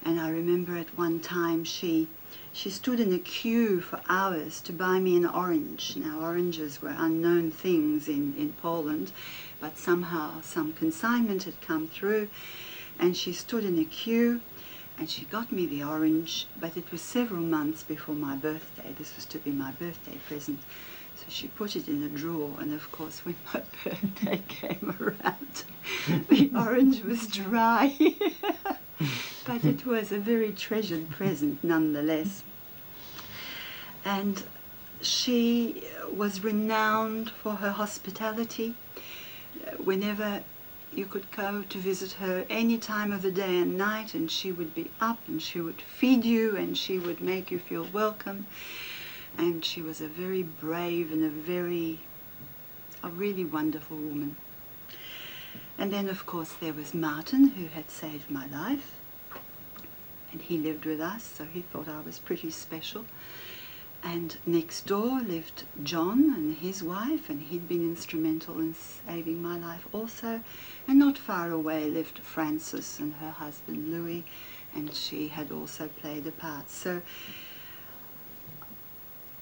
And I remember at one time she stood in a queue for hours to buy me an orange. Now, oranges were unknown things in Poland, but somehow some consignment had come through, and she stood in a queue, and she got me the orange, but it was several months before my birthday. This was to be my birthday present. So she put it in a drawer, and of course when my birthday came around, the orange was dry. But it was a very treasured present nonetheless. And she was renowned for her hospitality. Whenever you could go to visit her any time of the day and night, and she would be up and she would feed you and she would make you feel welcome. And she was a very brave and a really wonderful woman. And then of course there was Martin, who had saved my life. And he lived with us, so he thought I was pretty special. And next door lived John and his wife, and he'd been instrumental in saving my life also. And not far away lived Frances and her husband Louis, and she had also played a part. So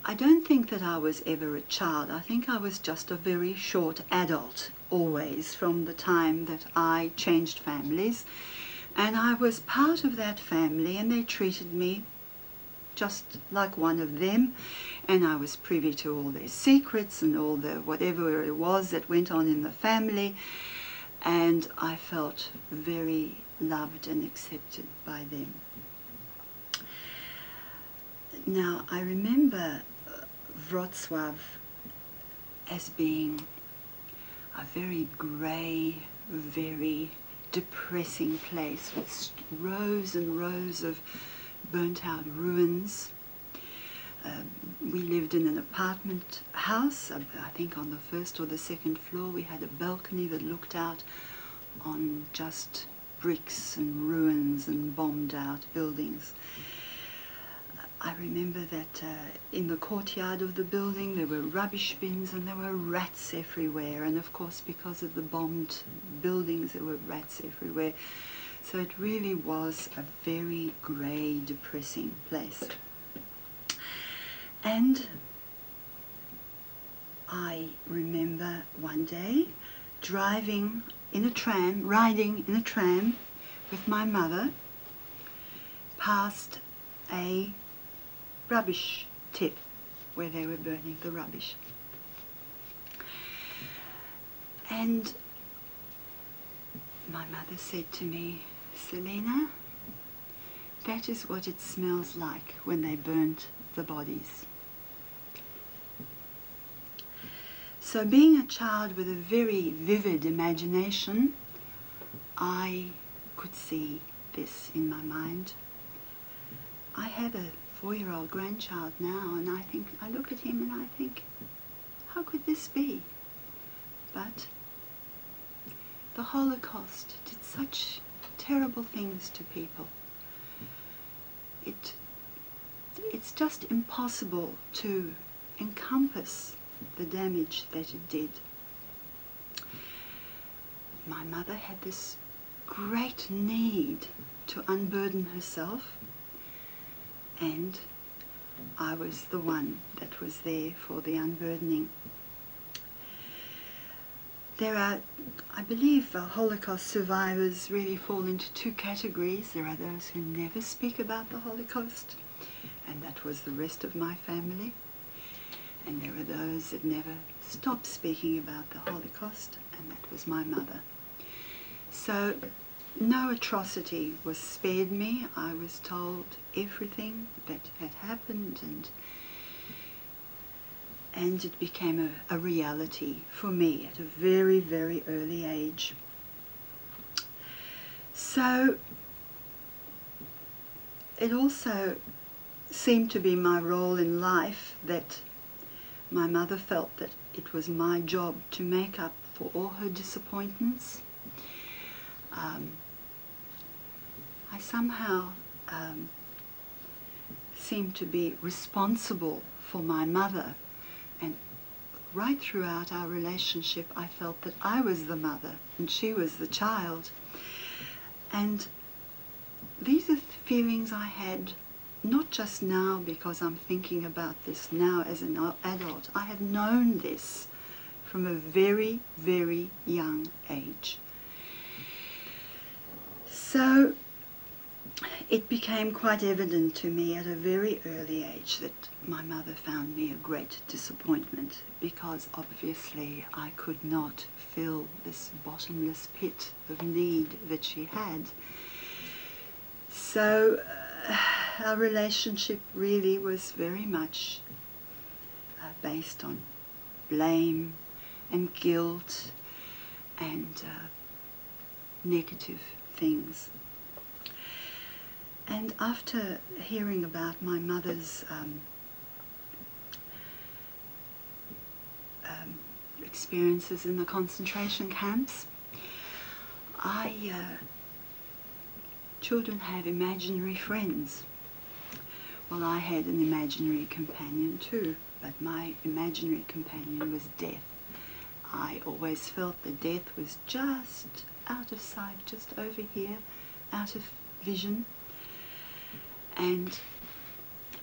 I don't think that I was ever a child. I think I was just a very short adult, always, from the time that I changed families. And I was part of that family, and they treated me just like one of them, and I was privy to all their secrets and all the whatever it was that went on in the family, and I felt very loved and accepted by them. Now, I remember Wrocław as being a very grey, very depressing place with rows and rows of burnt out ruins. We lived in an apartment house. I think on the first or the second floor we had a balcony that looked out on just bricks and ruins and bombed out buildings. I remember that in the courtyard of the building there were rubbish bins and there were rats everywhere, and of course because of the bombed buildings there were rats everywhere. So it really was a very grey, depressing place. And I remember one day riding in a tram with my mother past a rubbish tip where they were burning the rubbish. And my mother said to me, "Celina, that is what it smells like when they burnt the bodies." So being a child with a very vivid imagination, I could see this in my mind. I have a 4-year-old grandchild now, and I look at him and I think, how could this be? But the Holocaust did such terrible things to people. It's just impossible to encompass the damage that it did. My mother had this great need to unburden herself, and I was the one that was there for the unburdening. There are, I believe, Holocaust survivors really fall into 2 categories. There are those who never speak about the Holocaust, and that was the rest of my family. And there are those that never stopped speaking about the Holocaust, and that was my mother. So no atrocity was spared me. I was told everything that had happened, and it became a reality for me at a very, very early age. So it also seemed to be my role in life that my mother felt that it was my job to make up for all her disappointments. I somehow seemed to be responsible for my mother, and right throughout our relationship I felt that I was the mother and she was the child. And these are feelings I had not just now because I'm thinking about this now as an adult. I had known this from a very, very young age. So it became quite evident to me at a very early age that my mother found me a great disappointment, because obviously I could not fill this bottomless pit of need that she had. So our relationship really was very much based on blame and guilt and negative things. And after hearing about my mother's experiences in the concentration camps, children have imaginary friends. Well, I had an imaginary companion too, but my imaginary companion was death. I always felt that death was just out of sight, just over here, out of vision. And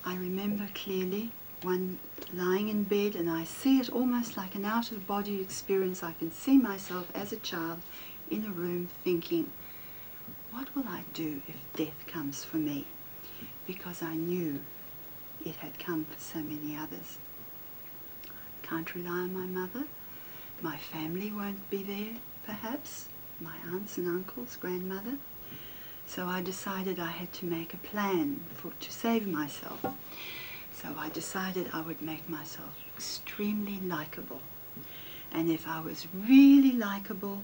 I remember clearly one lying in bed, and I see it almost like an out-of-body experience. I can see myself as a child in a room thinking, what will I do if death comes for me? Because I knew it had come for so many others. Can't rely on my mother. My family won't be there, perhaps. My aunts and uncles, grandmother. So I decided I had to make a plan to save myself. So I decided I would make myself extremely likable. And if I was really likable,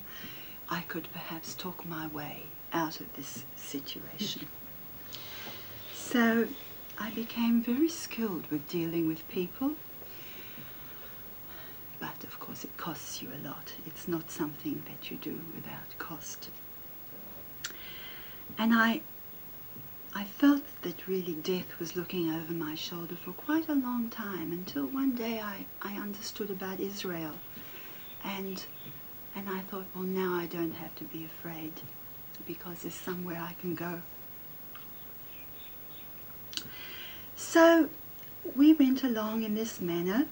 I could perhaps talk my way out of this situation. So I became very skilled with dealing with people. But of course it costs you a lot. It's not something that you do without cost. And I felt that really death was looking over my shoulder for quite a long time, until one day I understood about Israel. And I thought, well, now I don't have to be afraid, because there's somewhere I can go. So we went along in this manner.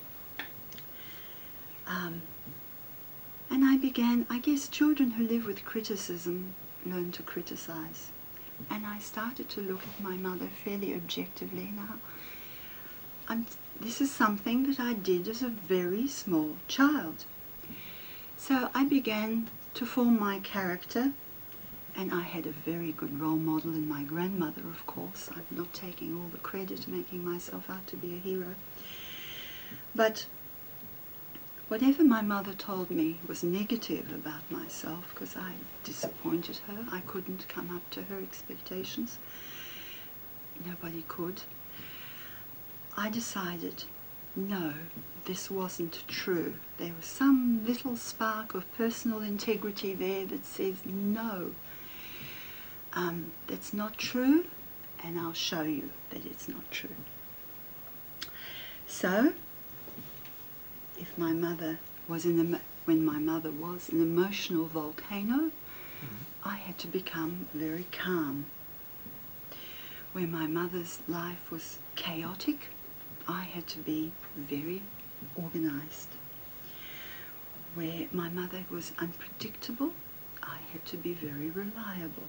And I began, I guess children who live with criticism learn to criticize. And I started to look at my mother fairly objectively now. This is something that I did as a very small child. So I began to form my character, and I had a very good role model in my grandmother, of course. I'm not taking all the credit, making myself out to be a hero. But whatever my mother told me was negative about myself, because I disappointed her. I couldn't come up to her expectations. Nobody could. I decided, no, this wasn't true. There was some little spark of personal integrity there that says, no, that's not true, and I'll show you that it's not true. So, if my mother was when my mother was an emotional volcano, I had to become very calm. Where my mother's life was chaotic, I had to be very organized. Where my mother was unpredictable, I had to be very reliable.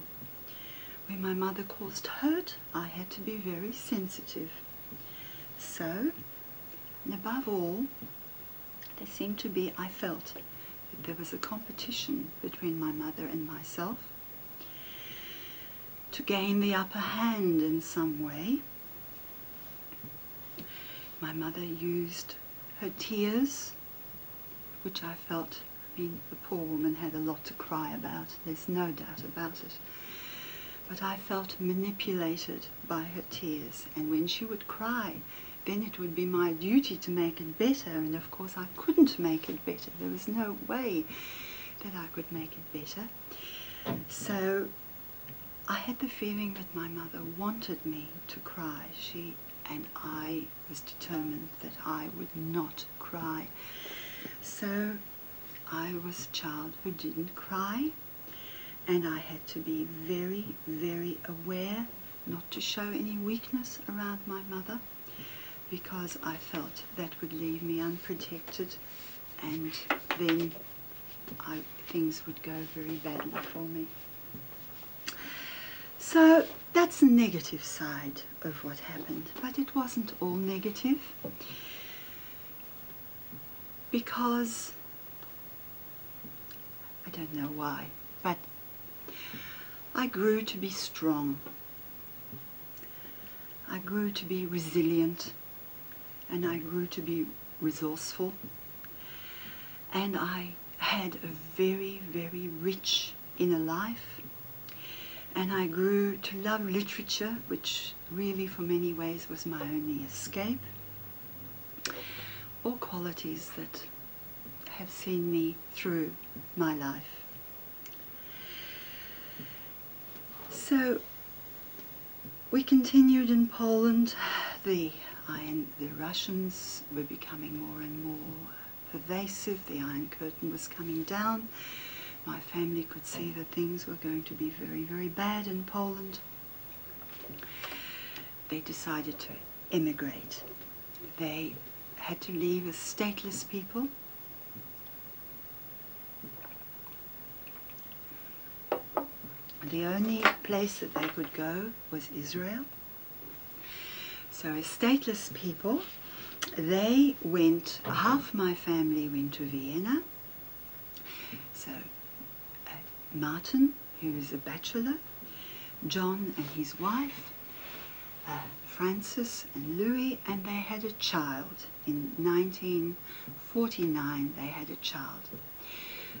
Where my mother caused hurt, I had to be very sensitive. So, and above all, there seemed to be, I felt, that there was a competition between my mother and myself to gain the upper hand in some way. My mother used her tears, which I felt, the poor woman had a lot to cry about, there's no doubt about it. But I felt manipulated by her tears, and when she would cry, then it would be my duty to make it better, and of course I couldn't make it better. There was no way that I could make it better. So I had the feeling that my mother wanted me to cry. And I was determined that I would not cry. So I was a child who didn't cry, and I had to be very, very aware not to show any weakness around my mother, because I felt that would leave me unprotected, and then things would go very badly for me. So that's the negative side of what happened, but it wasn't all negative, because I don't know why, but I grew to be strong. I grew to be resilient, and I grew to be resourceful, and I had a very, very rich inner life, and I grew to love literature, which really for many ways was my only escape. All qualities that have seen me through my life. So we continued in Poland. The Russians were becoming more and more pervasive. The Iron Curtain was coming down. My family could see that things were going to be very, very bad in Poland. They decided to emigrate. They had to leave as stateless people. The only place that they could go was Israel. So as stateless people, they went, half my family went to Vienna. So Martin, who was a bachelor, John and his wife, Francis and Louis, and they had a child. In 1949 they had a child.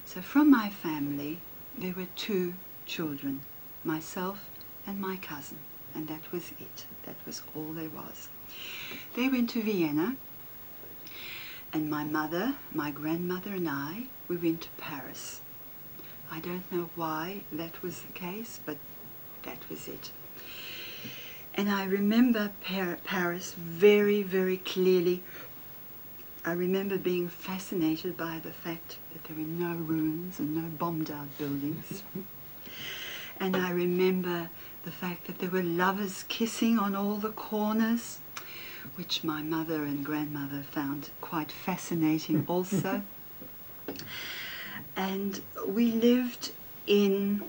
So from my family there were 2 children, myself and my cousin, and that was it. That was all there was. They went to Vienna, and my mother, my grandmother and I, we went to Paris. I don't know why that was the case, but that was it. And I remember Paris very, very clearly. I remember being fascinated by the fact that there were no ruins and no bombed out buildings. And I remember the fact that there were lovers kissing on all the corners, which my mother and grandmother found quite fascinating also. And we lived in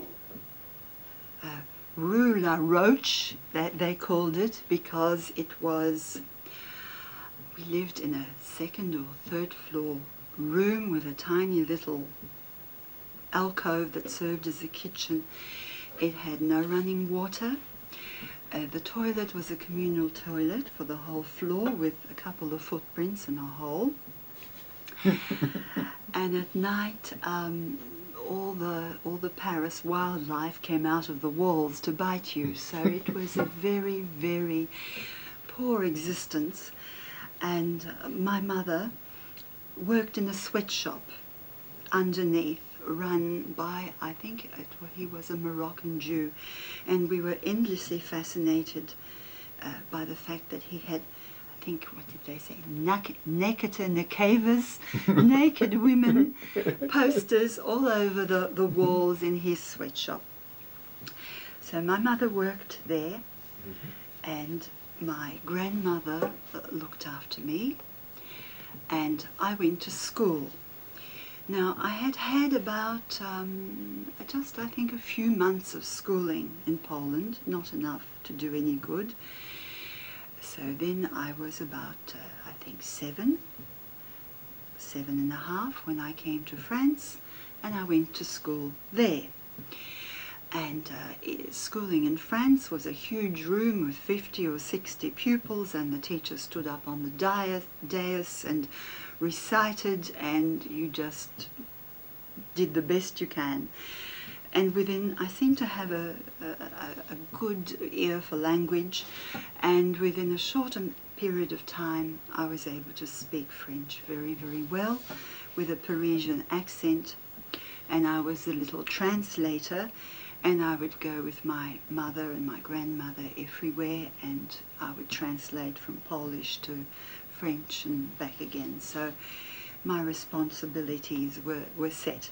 Rue la Roche, that they called it, because we lived in a second or third floor room with a tiny little alcove that served as a kitchen. It had no running water. The toilet was a communal toilet for the whole floor with a couple of footprints and a hole. And at night, all the Paris wildlife came out of the walls to bite you. So it was a very, very poor existence. And my mother worked in a sweatshop underneath, run by, I think he was a Moroccan Jew, and we were endlessly fascinated by the fact that he had, I think, what did they say, naked women posters all over the walls in his sweatshop. So my mother worked there, and my grandmother looked after me, and I went to school. Now, I had about just, I think, a few months of schooling in Poland, not enough to do any good. So then I was about, I think, 7 and a half when I came to France, and I went to school there. And schooling in France was a huge room with 50 or 60 pupils, and the teacher stood up on the dais and recited, and you just did the best you can. And I seemed to have a good ear for language, and within a short period of time I was able to speak French very, very well with a Parisian accent, and I was the little translator, and I would go with my mother and my grandmother everywhere, and I would translate from Polish to French and back again. So my responsibilities were set.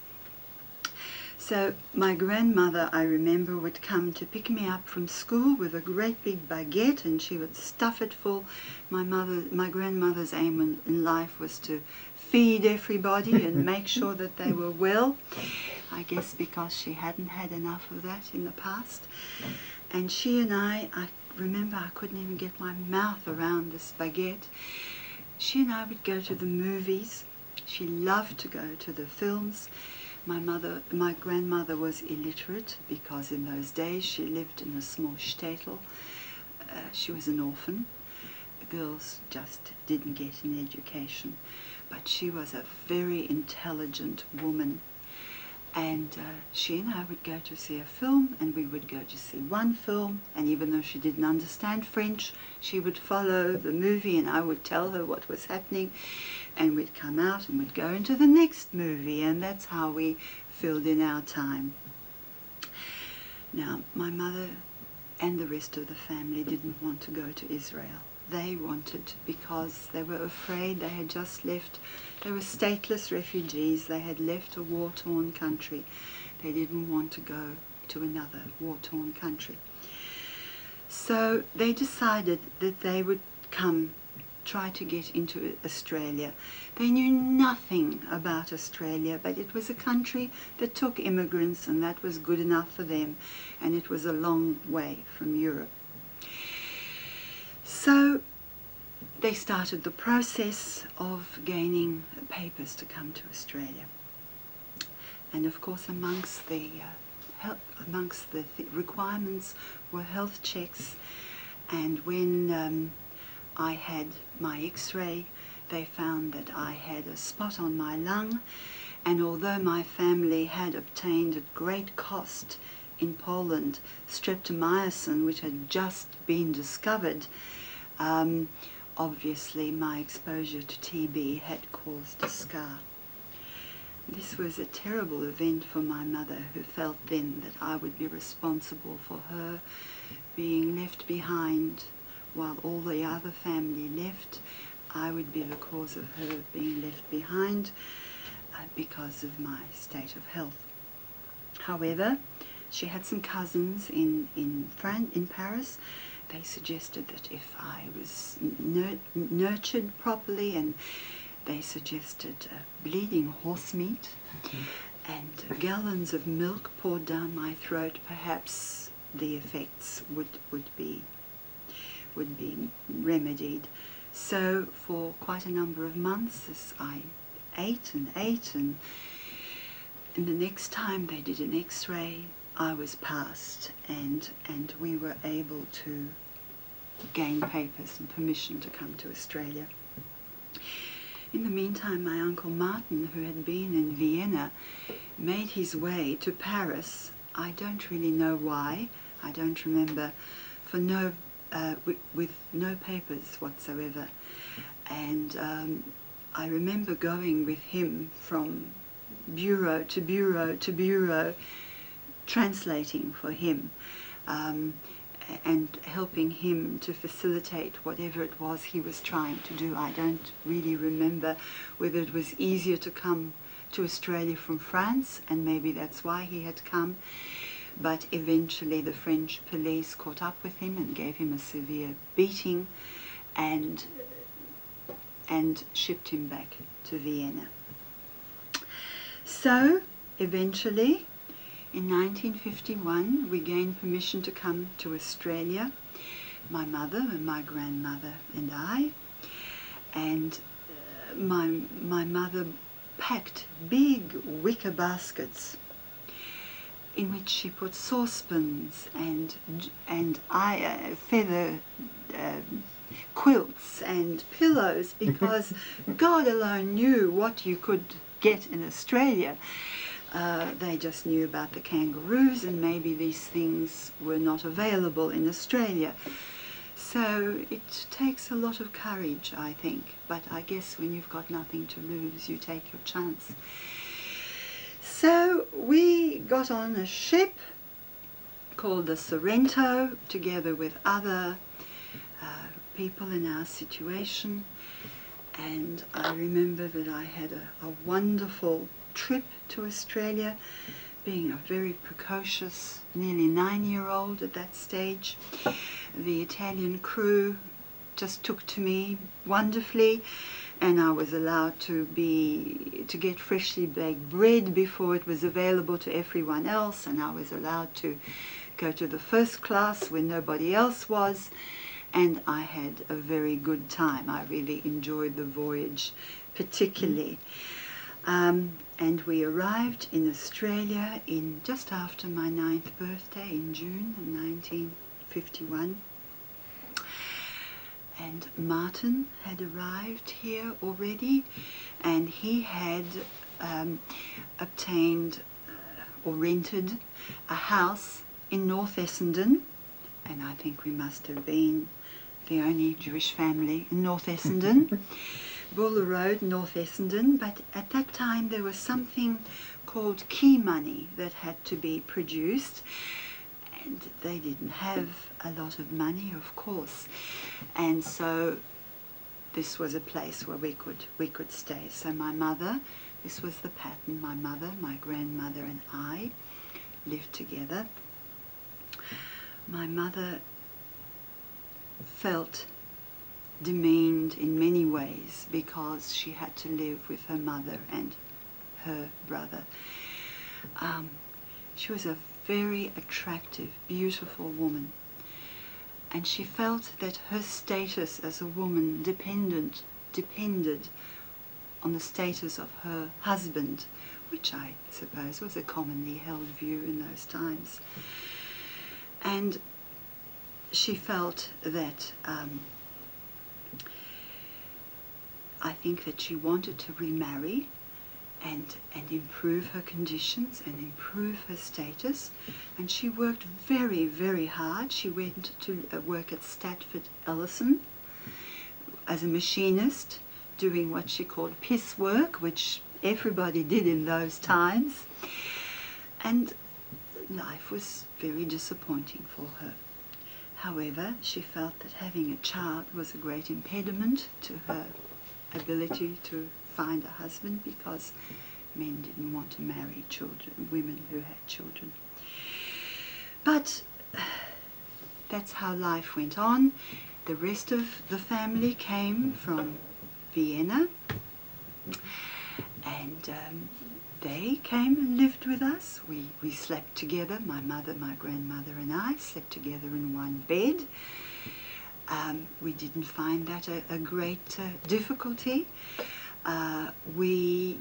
So my grandmother, I remember, would come to pick me up from school with a great big baguette, and she would stuff it full. My grandmother's aim in life was to feed everybody and make sure that they were well. I guess because she hadn't had enough of that in the past. And she and I remember I couldn't even get my mouth around this baguette. She and I would go to the movies. She loved to go to the films. My grandmother was illiterate because in those days she lived in a small shtetl. She was an orphan. Girls just didn't get an education. But she was a very intelligent woman. And she and I would go to see a film, and we would go to see one film, and even though she didn't understand French, she would follow the movie, and I would tell her what was happening, and we'd come out and we'd go into the next movie, and that's how we filled in our time. Now, my mother and the rest of the family didn't want to go to Israel. They wanted, because they were afraid. They had just left. They were stateless refugees. They had left a war-torn country. They didn't want to go to another war-torn country. So they decided that they would try to get into Australia. They knew nothing about Australia, but it was a country that took immigrants, and that was good enough for them, and it was a long way from Europe. So they started the process of gaining papers to come to Australia. And of course amongst the requirements were health checks. And when I had my x-ray, they found that I had a spot on my lung, and although my family had obtained at great cost in Poland streptomycin, which had just been discovered, obviously my exposure to TB had caused a scar. This was a terrible event for my mother, who felt then that I would be responsible for her being left behind while all the other family left. I would be the cause of her being left behind because of my state of health. However, she had some cousins in Paris. They suggested that if I was nurtured properly, and they suggested bleeding horse meat and gallons of milk poured down my throat, perhaps the effects would be remedied. So for quite a number of months, as I ate, and the next time they did an X-ray, I was passed, and we were able to gain papers and permission to come to Australia. In the meantime, my uncle Martin, who had been in Vienna, made his way to Paris. I don't really know why. I don't remember, for with no papers whatsoever. And I remember going with him from bureau to bureau to bureau, translating for him, and helping him to facilitate whatever it was he was trying to do. I don't really remember whether it was easier to come to Australia from France, and maybe that's why he had come, but eventually the French police caught up with him and gave him a severe beating and shipped him back to Vienna. So eventually, in 1951, we gained permission to come to Australia, my mother and my grandmother and I, and my mother packed big wicker baskets in which she put saucepans and feather quilts and pillows, because God alone knew what you could get in Australia. They just knew about the kangaroos, and maybe these things were not available in Australia. So it takes a lot of courage, I think, but I guess when you've got nothing to lose, you take your chance. So we got on a ship called the Sorrento, together with other people in our situation, and I remember that I had a wonderful trip to Australia, being a very precocious, nearly 9-year-old at that stage. The Italian crew just took to me wonderfully, and I was allowed to get freshly baked bread before it was available to everyone else, and I was allowed to go to the first class when nobody else was, and I had a very good time. I really enjoyed the voyage particularly. And we arrived in Australia just after my 9th birthday in June of 1951. And Martin had arrived here already, and he had obtained or rented a house in North Essendon, and I think we must have been the only Jewish family in North Essendon. Buller Road, North Essendon, but at that time there was something called key money that had to be produced, and they didn't have a lot of money, of course, and so this was a place where we could stay. So my mother, this was the pattern, my mother, my grandmother and I lived together. My mother felt demeaned in many ways because she had to live with her mother and her brother. She was a very attractive, beautiful woman, and she felt that her status as a woman depended on the status of her husband, which I suppose was a commonly held view in those times. And she felt that I think that she wanted to remarry and improve her conditions and improve her status, and she worked very, very hard. She went to work at Stratford Ellison as a machinist, doing what she called piss work, which everybody did in those times, and life was very disappointing for her. However, she felt that having a child was a great impediment to her ability to find a husband, because men didn't want to marry women who had children. But that's how life went on. The rest of the family came from Vienna, and they came and lived with us. We slept together. My mother, my grandmother and I slept together in one bed. We didn't find that a great difficulty. We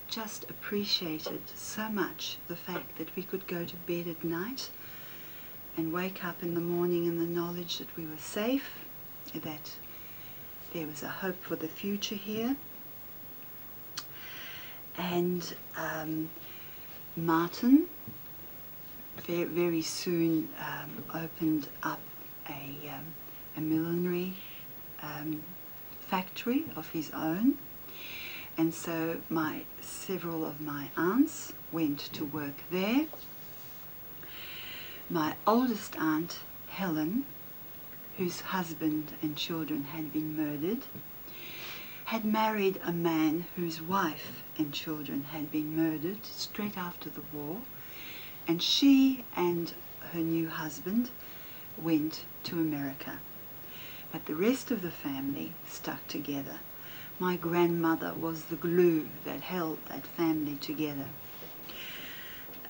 just appreciated so much the fact that we could go to bed at night and wake up in the morning in the knowledge that we were safe, that there was a hope for the future here. And Martin very soon opened up a millinery factory of his own, and so several of my aunts went to work there. My oldest aunt, Helen, whose husband and children had been murdered, had married a man whose wife and children had been murdered straight after the war, and she and her new husband went to America. But the rest of the family stuck together. My grandmother was the glue that held that family together.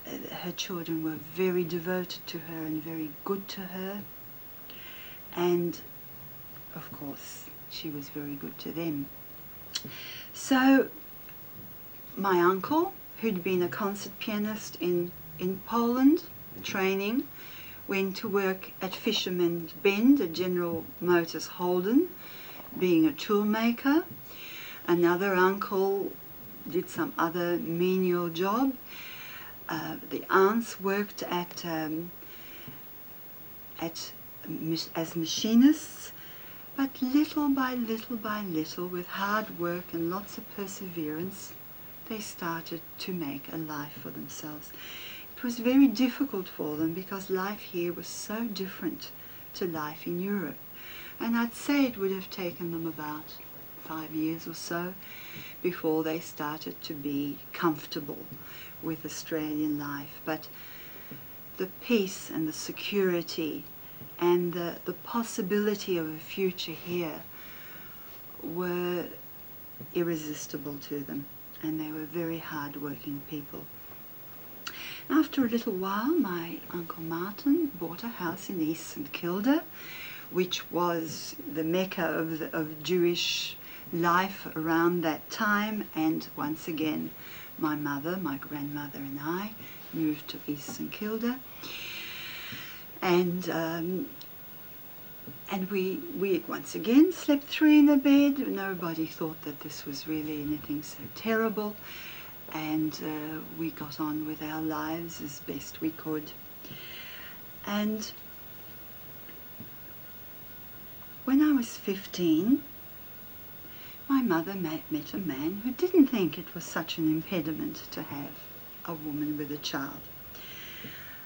Her children were very devoted to her and very good to her, and of course she was very good to them. So my uncle, who'd been a concert pianist in Poland, training, went to work at Fisherman's Bend at General Motors Holden, being a toolmaker. Another uncle did some other menial job. The aunts worked as machinists, but little by little, with hard work and lots of perseverance, they started to make a life for themselves. It was very difficult for them because life here was so different to life in Europe. And I'd say it would have taken them about 5 years or so before they started to be comfortable with Australian life. But the peace and the security and the possibility of a future here were irresistible to them, and they were very hard-working people. After a little while, my Uncle Martin bought a house in East St Kilda, which was the mecca of Jewish life around that time, and once again my mother, my grandmother and I moved to East St Kilda, and we once again slept three in a bed. Nobody thought that this was really anything so terrible, and we got on with our lives as best we could. And when I was 15, my mother met a man who didn't think it was such an impediment to have a woman with a child.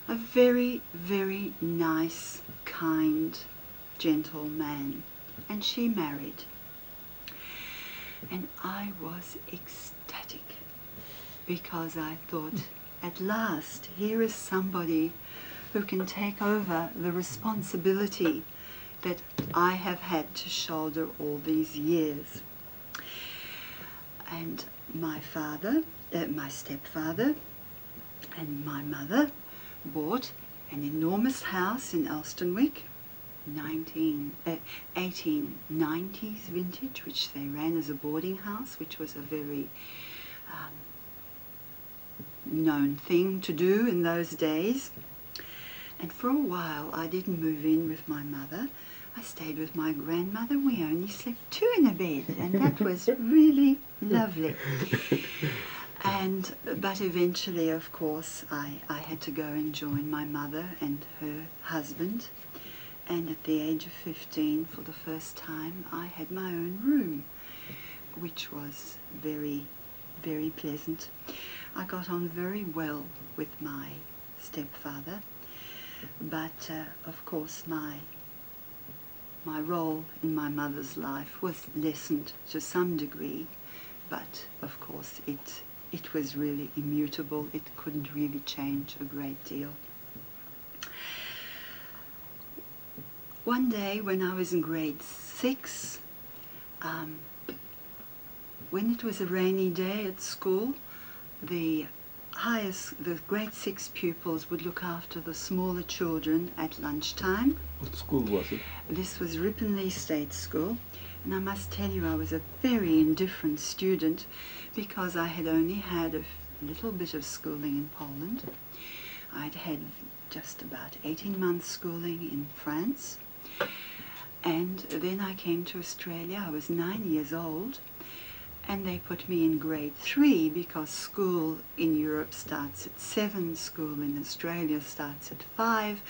A very, very nice, kind, gentle man. And she married. And I was ecstatic, because I thought, at last, here is somebody who can take over the responsibility that I have had to shoulder all these years. And my father, my stepfather, and my mother bought an enormous house in Elstonwick, 1890s vintage, which they ran as a boarding house, which was a very known thing to do in those days. And for a while I didn't move in with my mother. I stayed with my grandmother. We only slept two in a bed, and that was really lovely. But eventually, of course, I had to go and join my mother and her husband. And at the age of 15, for the first time, I had my own room, which was very, very pleasant. I got on very well with my stepfather, but of course my role in my mother's life was lessened to some degree, but of course it was really immutable. It couldn't really change a great deal. One day when I was in grade 6, when it was a rainy day at school, the grade 6 pupils would look after the smaller children at lunchtime. What school was it? This was Ripponlea State School, and I must tell you I was a very indifferent student because I had only had a little bit of schooling in Poland. I'd had just about 18 months schooling in France, and then I came to Australia. I was 9 years old, and they put me in grade 3 because school in Europe starts at 7, school in Australia starts at 5.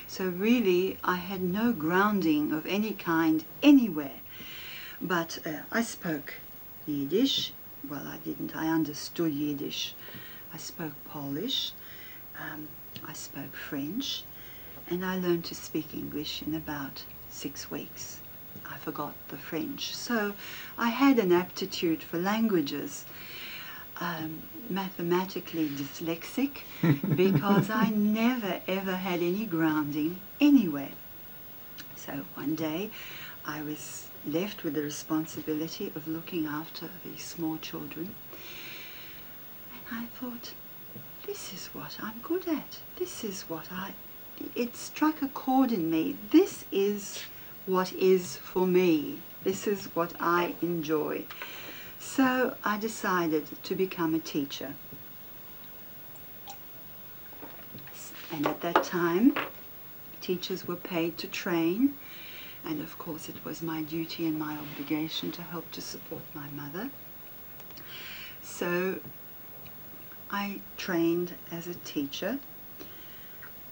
So really I had no grounding of any kind anywhere. But I spoke Yiddish. Well, I didn't. I understood Yiddish. I spoke Polish. I spoke French. And I learned to speak English in about 6 weeks. I forgot the French. So I had an aptitude for languages, mathematically dyslexic, because I never ever had any grounding anywhere. So one day I was left with the responsibility of looking after these small children. And I thought, this is what I'm good at. This is what it struck a chord in me. This is what is for me. This is what I enjoy. So I decided to become a teacher. And at that time, teachers were paid to train, and of course it was my duty and my obligation to help to support my mother. So I trained as a teacher,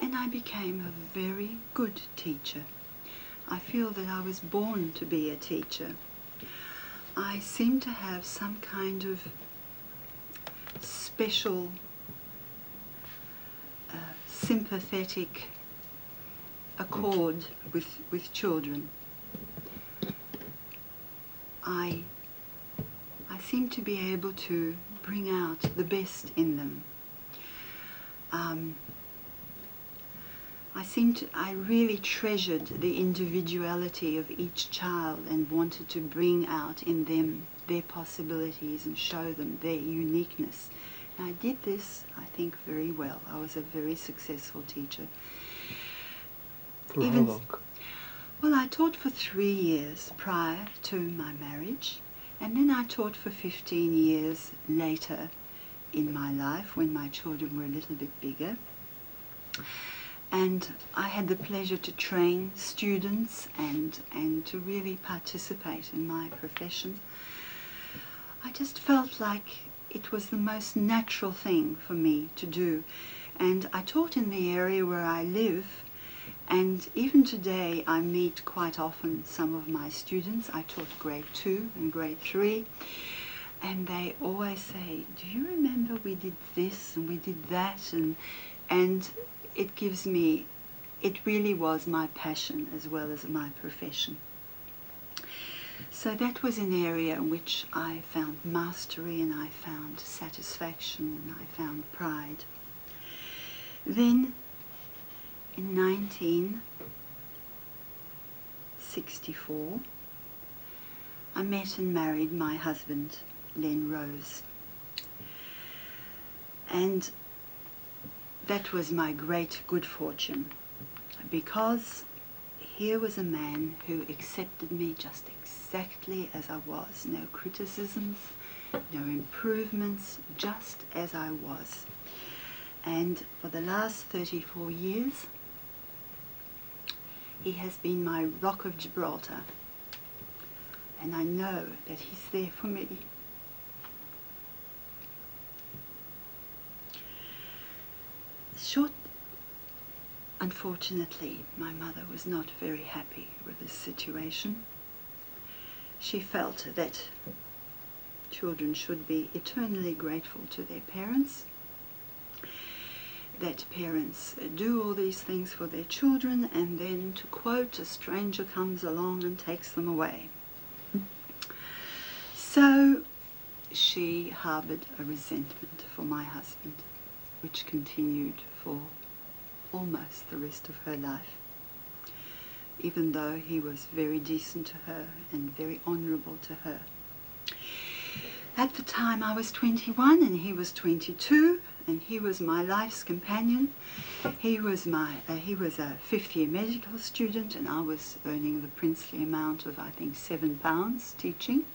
and I became a very good teacher. I feel that I was born to be a teacher. I seem to have some kind of special sympathetic accord with children. I seem to be able to bring out the best in them. I really treasured the individuality of each child and wanted to bring out in them their possibilities and show them their uniqueness. And I did this, I think, very well. I was a very successful teacher. For how long? Well, I taught for 3 years prior to my marriage, and then I taught for 15 years later in my life when my children were a little bit bigger. And I had the pleasure to train students and to really participate in my profession. I just felt like it was the most natural thing for me to do. And I taught in the area where I live, and even today I meet quite often some of my students. I taught grade 2 and grade 3, and they always say, do you remember we did this and we did that? And it gives me, it really was my passion as well as my profession. So that was an area in which I found mastery and I found satisfaction and I found pride. Then in 1964, I met and married my husband, Len Rose. And that was my great good fortune, because here was a man who accepted me just exactly as I was. No criticisms, no improvements, just as I was. And for the last 34 years, he has been my rock of Gibraltar. And I know that he's there for me. Unfortunately, my mother was not very happy with this situation. She felt that children should be eternally grateful to their parents, that parents do all these things for their children, and then, to quote, a stranger comes along and takes them away. So she harbored a resentment for my husband, which continued for almost the rest of her life, even though he was very decent to her and very honourable to her. At the time I was 21 and he was 22, and he was my life's companion. He was a fifth-year medical student, and I was earning the princely amount of, I think, £7 teaching.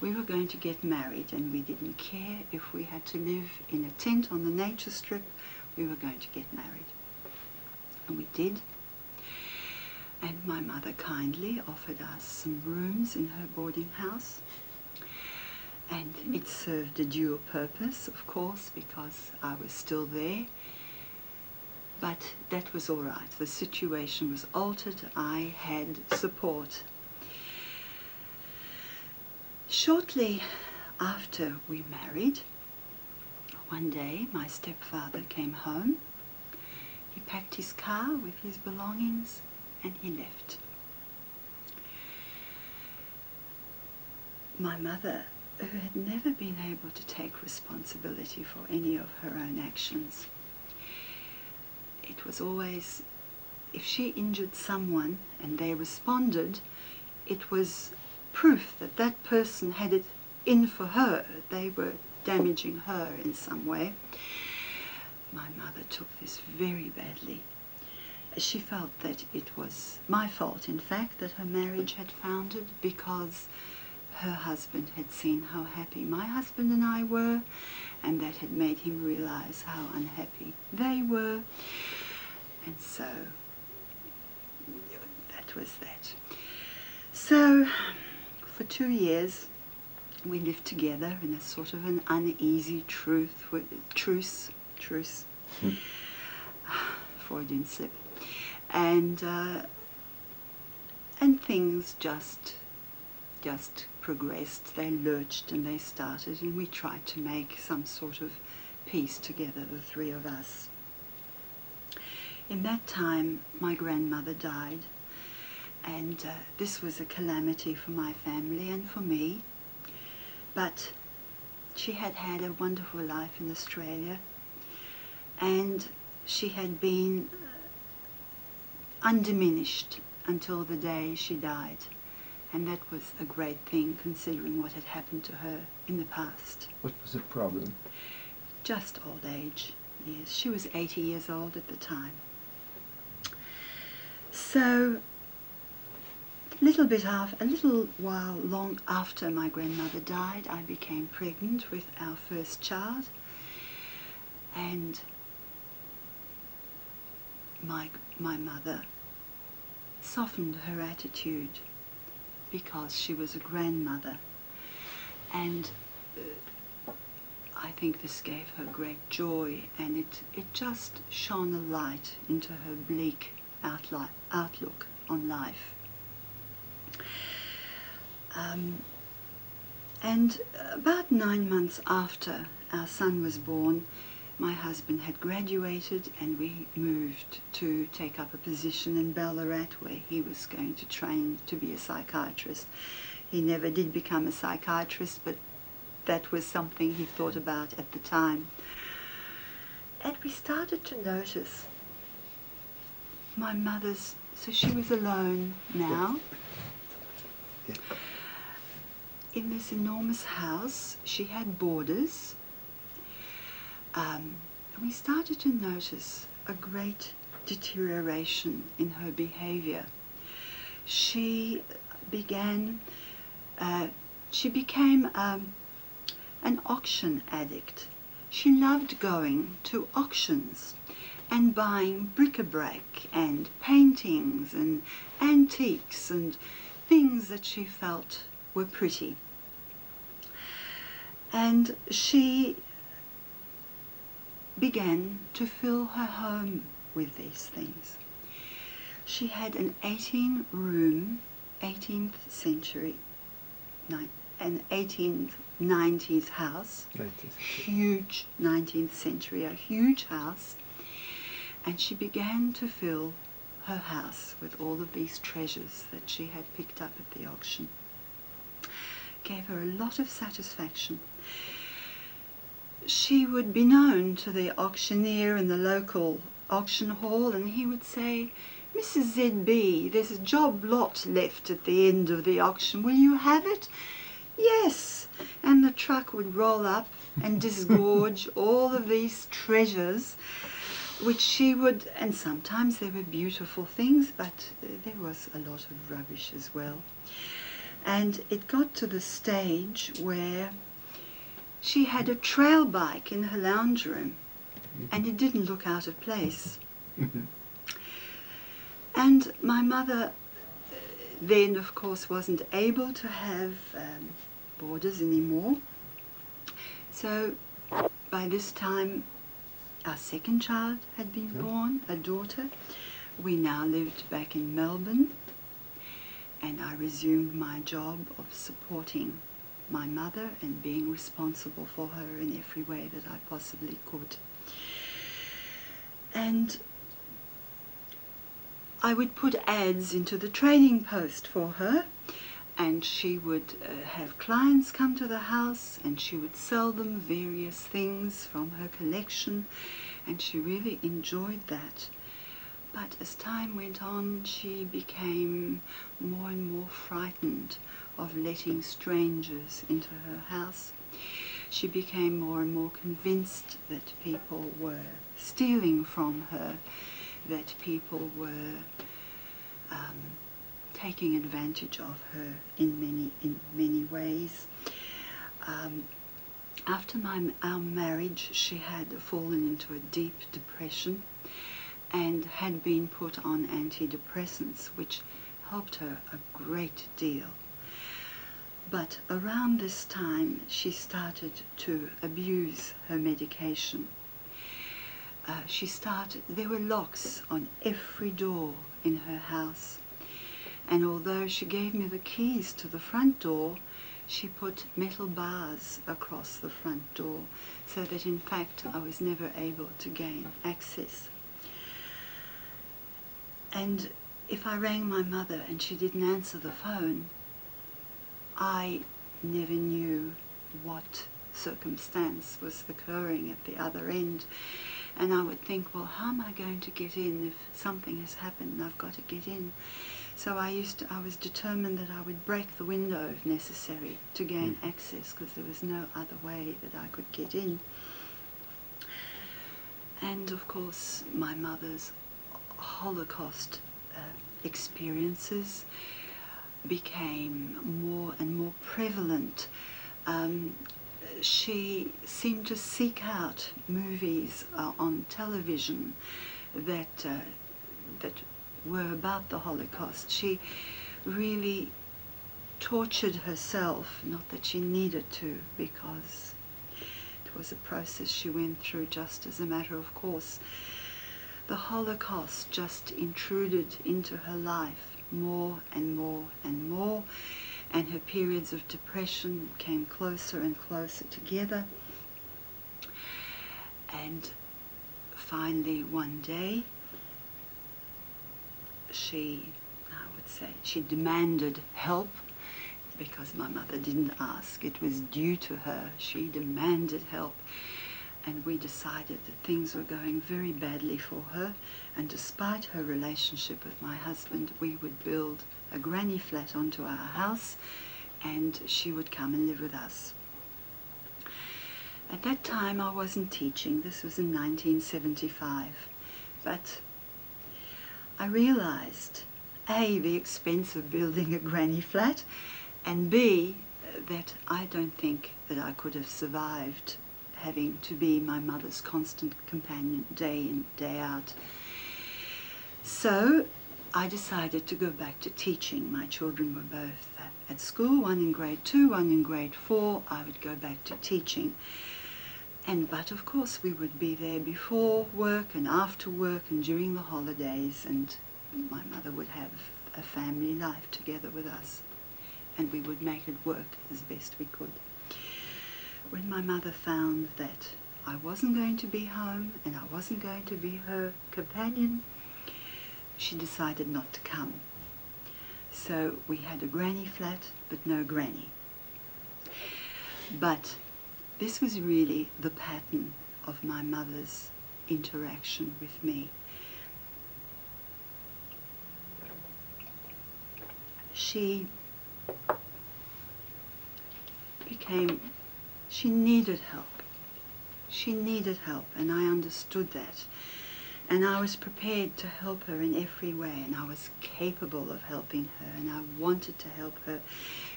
We were going to get married, and we didn't care if we had to live in a tent on the nature strip. We were going to get married. And we did. And my mother kindly offered us some rooms in her boarding house. And it served a dual purpose, of course, because I was still there. But that was all right. The situation was altered. I had support. Shortly after we married, one day my stepfather came home. He packed his car with his belongings and he left. My mother, who had never been able to take responsibility for any of her own actions, it was always, if she injured someone and they responded, it was proof that that person had it in for her. They were damaging her in some way. My mother took this very badly. She felt that it was my fault, in fact, that her marriage had foundered because her husband had seen how happy my husband and I were, and that had made him realize how unhappy they were. And so that was that. So for 2 years we lived together in a sort of an uneasy truce. Freudian slip. And things just progressed. They lurched and they started, and we tried to make some sort of peace together, the three of us. In that time, my grandmother died, and this was a calamity for my family and for me. But she had had a wonderful life in Australia, and she had been undiminished until the day she died. And that was a great thing, considering what had happened to her in the past. What was the problem? Just old age, yes. She was 80 years old at the time. So, a little while long after my grandmother died, I became pregnant with our first child. And my mother softened her attitude because she was a grandmother, and I think this gave her great joy, and it just shone a light into her bleak outlook on life. And about 9 months after our son was born, my husband had graduated, and we moved to take up a position in Ballarat where he was going to train to be a psychiatrist. He never did become a psychiatrist, but that was something he thought about at the time. And we started to notice my mother's, so she was alone now. Yeah. In this enormous house, she had boarders. We started to notice a great deterioration in her behavior. She became an auction addict. She loved going to auctions and buying bric-a-brac and paintings and antiques and things that she felt were pretty. And she began to fill her home with these things. She had an 18-room, 18th century, an 1890s house, huge 19th century, a huge house, and she began to fill her house with all of these treasures that she had picked up at the auction. Gave her a lot of satisfaction. She would be known to the auctioneer in the local auction hall, and he would say, "Mrs. ZB, there's a job lot left at the end of the auction. Will you have it?" Yes, and the truck would roll up and disgorge all of these treasures, which she would, and sometimes they were beautiful things, but there was a lot of rubbish as well. And it got to the stage where she had a trail bike in her lounge room, and it didn't look out of place. And my mother then, of course, wasn't able to have boarders anymore. So by this time, our second child had been born, a daughter. We now lived back in Melbourne, and I resumed my job of supporting my mother and being responsible for her in every way that I possibly could. And I would put ads into the Trading Post for her, and she would have clients come to the house, and she would sell them various things from her collection, and she really enjoyed that. But as time went on, she became more and more frightened of letting strangers into her house. She became more and more convinced that people were stealing from her, that people were taking advantage of her in many ways. After our marriage, she had fallen into a deep depression and had been put on antidepressants, which helped her a great deal. But around this time, she started to abuse her medication. There were locks on every door in her house. And although she gave me the keys to the front door, she put metal bars across the front door so that in fact I was never able to gain access. And if I rang my mother and she didn't answer the phone, I never knew what circumstance was occurring at the other end. And I would think, well, how am I going to get in if something has happened and I've got to get in? So I was determined that I would break the window if necessary to gain access, because there was no other way that I could get in. And of course, my mother's Holocaust experiences became more and more prevalent. She seemed to seek out movies on television that were about the Holocaust. She really tortured herself, not that she needed to, because it was a process she went through just as a matter of course. The Holocaust just intruded into her life more and more and more, and her periods of depression came closer and closer together. And finally one day, she demanded help, because my mother didn't ask. It was due to her. She demanded help. And we decided that things were going very badly for her, and despite her relationship with my husband, we would build a granny flat onto our house, and she would come and live with us. At that time I wasn't teaching. This was in 1975. But I realized, A, the expense of building a granny flat, and B, that I don't think that I could have survived having to be my mother's constant companion day in, day out. So I decided to go back to teaching. My children were both at school, one in grade 2, one in grade 4. I would go back to teaching. But of course we would be there before work and after work and during the holidays, and my mother would have a family life together with us, and we would make it work as best we could. When my mother found that I wasn't going to be home and I wasn't going to be her companion, she decided not to come. So we had a granny flat, but no granny. But this was really the pattern of my mother's interaction with me. She she needed help. She needed help, and I understood that. And I was prepared to help her in every way, and I was capable of helping her, and I wanted to help her,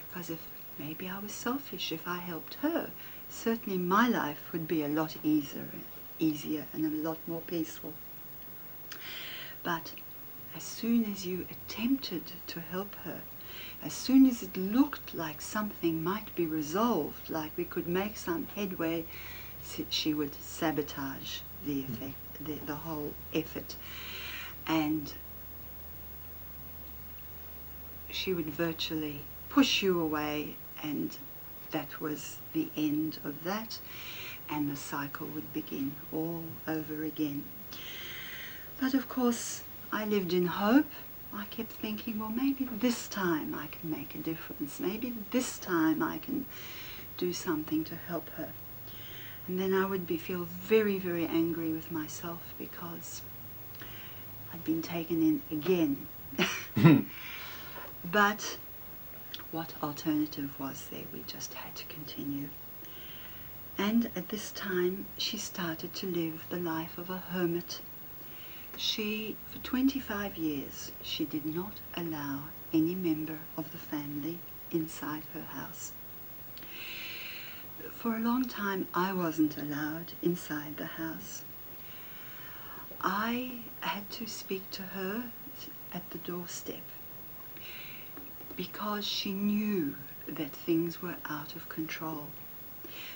because if maybe I was selfish, if I helped her, certainly my life would be a lot easier and a lot more peaceful. But as soon as you attempted to help her, as soon as it looked like something might be resolved, like we could make some headway, she would sabotage the effect, the whole effort, and she would virtually push you away, and that was the end of that, and the cycle would begin all over again. But of course, I lived in hope. I kept thinking, well, maybe this time I can make a difference. Maybe this time I can do something to help her. And then I would feel very, very angry with myself because I'd been taken in again. But what alternative was there? We just had to continue. And at this time, she started to live the life of a hermit. For 25 years, she did not allow any member of the family inside her house. For a long time, I wasn't allowed inside the house. I had to speak to her at the doorstep because she knew that things were out of control.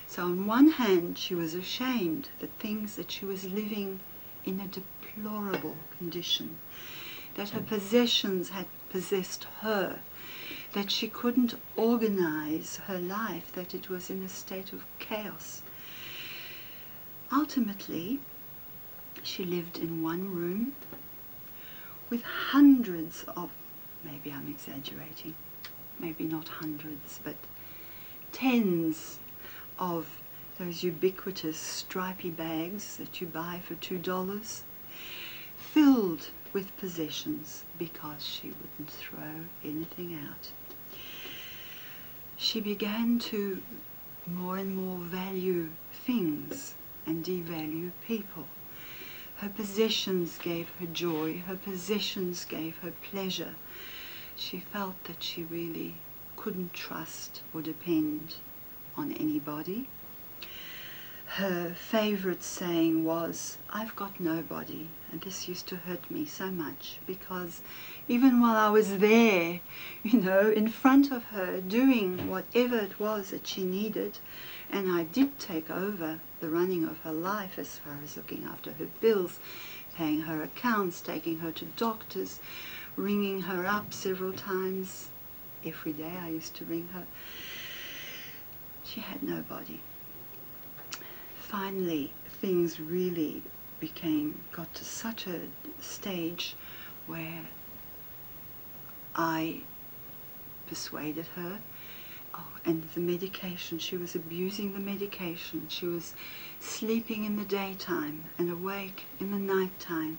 So on one hand, she was ashamed that she was living in a deplorable condition, that her possessions had possessed her, that she couldn't organize her life, that it was in a state of chaos. Ultimately, she lived in one room with hundreds of, maybe I'm exaggerating, maybe not hundreds, but tens of those ubiquitous stripy bags that you buy for $2, filled with possessions because she wouldn't throw anything out. She began to more and more value things and devalue people. Her possessions gave her joy, her possessions gave her pleasure. She felt that she really couldn't trust or depend on anybody. Her favorite saying was, "I've got nobody," and this used to hurt me so much because even while I was there, in front of her, doing whatever it was that she needed, and I did take over the running of her life as far as looking after her bills, paying her accounts, taking her to doctors, ringing her up several times. Every day I used to ring her. She had nobody. Finally, things really got to such a stage where I persuaded her. Oh, and the medication, she was abusing the medication. She was sleeping in the daytime and awake in the nighttime.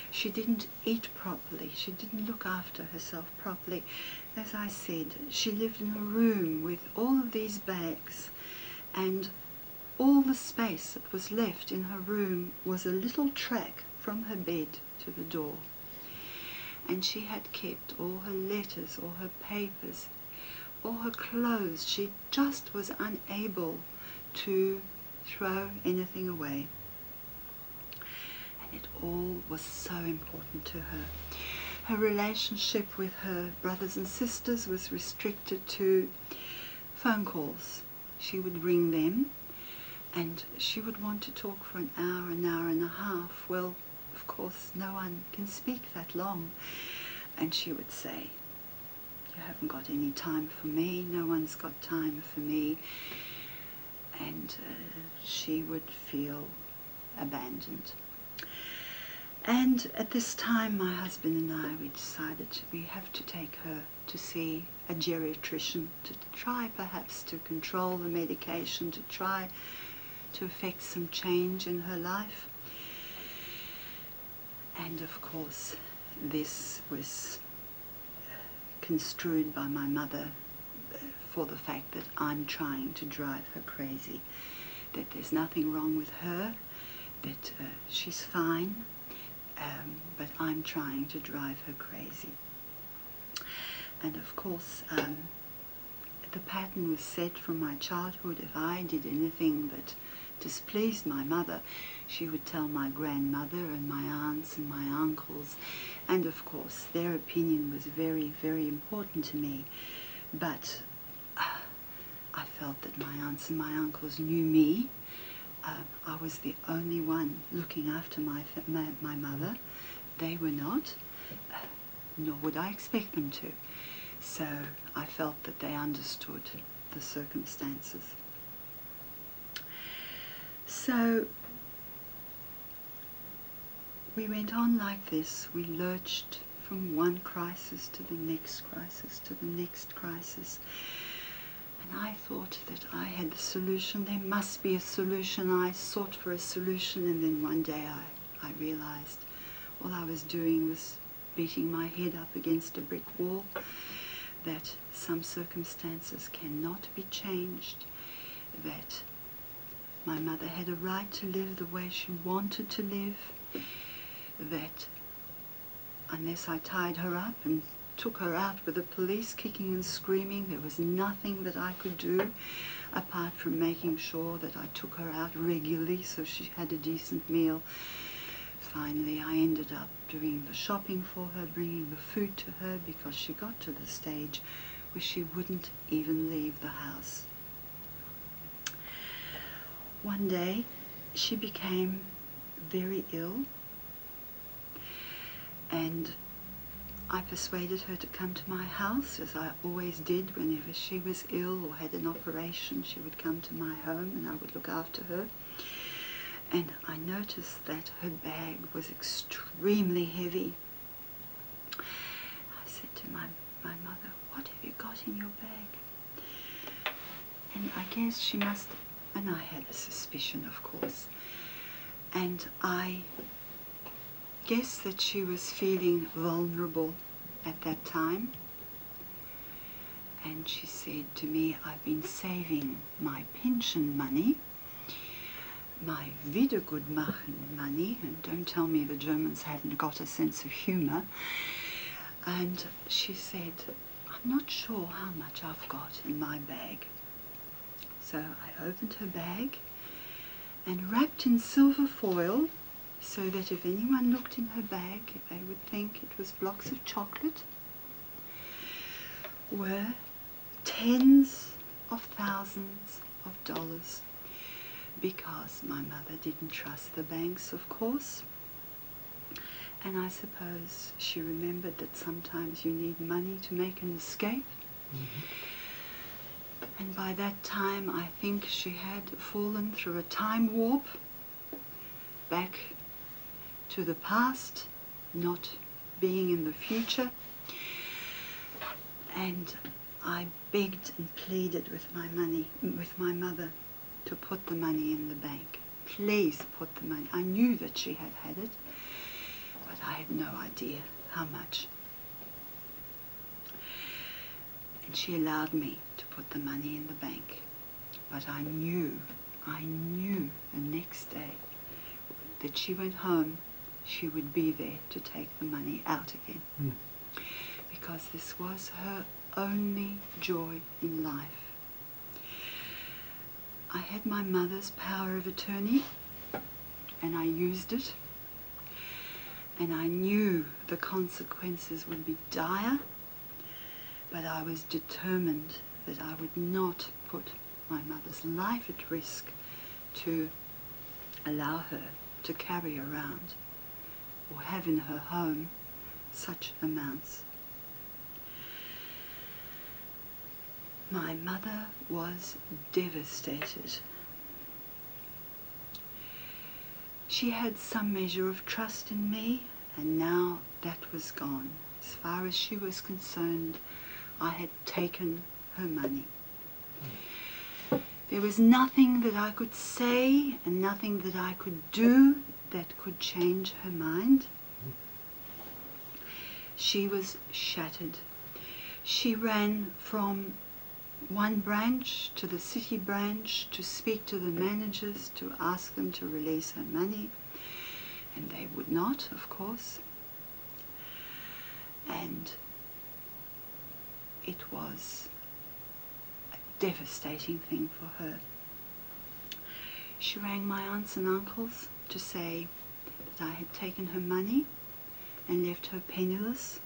She didn't eat properly. She didn't look after herself properly. As I said, she lived in a room with all of these bags, and all the space that was left in her room was a little track from her bed to the door. And she had kept all her letters, all her papers, all her clothes. She just was unable to throw anything away. And it all was so important to her. Her relationship with her brothers and sisters was restricted to phone calls. She would ring them, and she would want to talk for an hour and a half. Well, of course, no one can speak that long. And she would say, "You haven't got any time for me. No one's got time for me." And she would feel abandoned. And at this time, my husband and I, we decided we have to take her to see a geriatrician to try perhaps to control the medication, to try to effect some change in her life. And of course, this was construed by my mother for the fact that I'm trying to drive her crazy, that there's nothing wrong with her, that she's fine, but I'm trying to drive her crazy. And of course, the pattern was set from my childhood. If I did anything that displeased my mother, she would tell my grandmother and my aunts and my uncles, and of course their opinion was very, very important to me. But I felt that my aunts and my uncles knew me. I was the only one looking after my mother. They were not, nor would I expect them to. So I felt that they understood the circumstances. So we went on like this. We lurched from one crisis to the next crisis to the next crisis. And I thought that I had the solution. There must be a solution. I sought for a solution, and then one day I realized all I was doing was beating my head up against a brick wall, that some circumstances cannot be changed, that my mother had a right to live the way she wanted to live, that unless I tied her up and took her out with the police kicking and screaming, there was nothing that I could do apart from making sure that I took her out regularly so she had a decent meal. Finally, I ended up doing the shopping for her, bringing the food to her, because she got to the stage where she wouldn't even leave the house. One day, she became very ill, and I persuaded her to come to my house, as I always did. Whenever she was ill or had an operation, she would come to my home and I would look after her. And I noticed that her bag was extremely heavy. I said to my mother, "What have you got in your bag?" And I guess she must, and I had a suspicion, of course. And I guess that she was feeling vulnerable at that time. And she said to me, "I've been saving my pension money, my Wiedergutmachen money," and don't tell me the Germans hadn't got a sense of humour. And she said, "I'm not sure how much I've got in my bag." So I opened her bag, and wrapped in silver foil, so that if anyone looked in her bag, they would think it was blocks of chocolate, were tens of thousands of dollars. Because my mother didn't trust the banks, of course. And I suppose she remembered that sometimes you need money to make an escape. Mm-hmm. And by that time, I think she had fallen through a time warp back to the past, not being in the future. And I begged and pleaded with my mother, to put the money in the bank. Please put the money. I knew that she had had it, but I had no idea how much. And she allowed me to put the money in the bank. But I knew the next day that she went home, she would be there to take the money out again. Because this was her only joy in life. I had my mother's power of attorney, and I used it, and I knew the consequences would be dire, but I was determined that I would not put my mother's life at risk to allow her to carry around or have in her home such amounts. My mother was devastated. She had some measure of trust in me, and now that was gone. As far as she was concerned, I had taken her money. There was nothing that I could say and nothing that I could do that could change her mind. She was shattered. She ran from one branch to the city branch to speak to the managers to ask them to release her money, and they would not, of course. And it was a devastating thing for her. She rang my aunts and uncles to say that I had taken her money and left her penniless,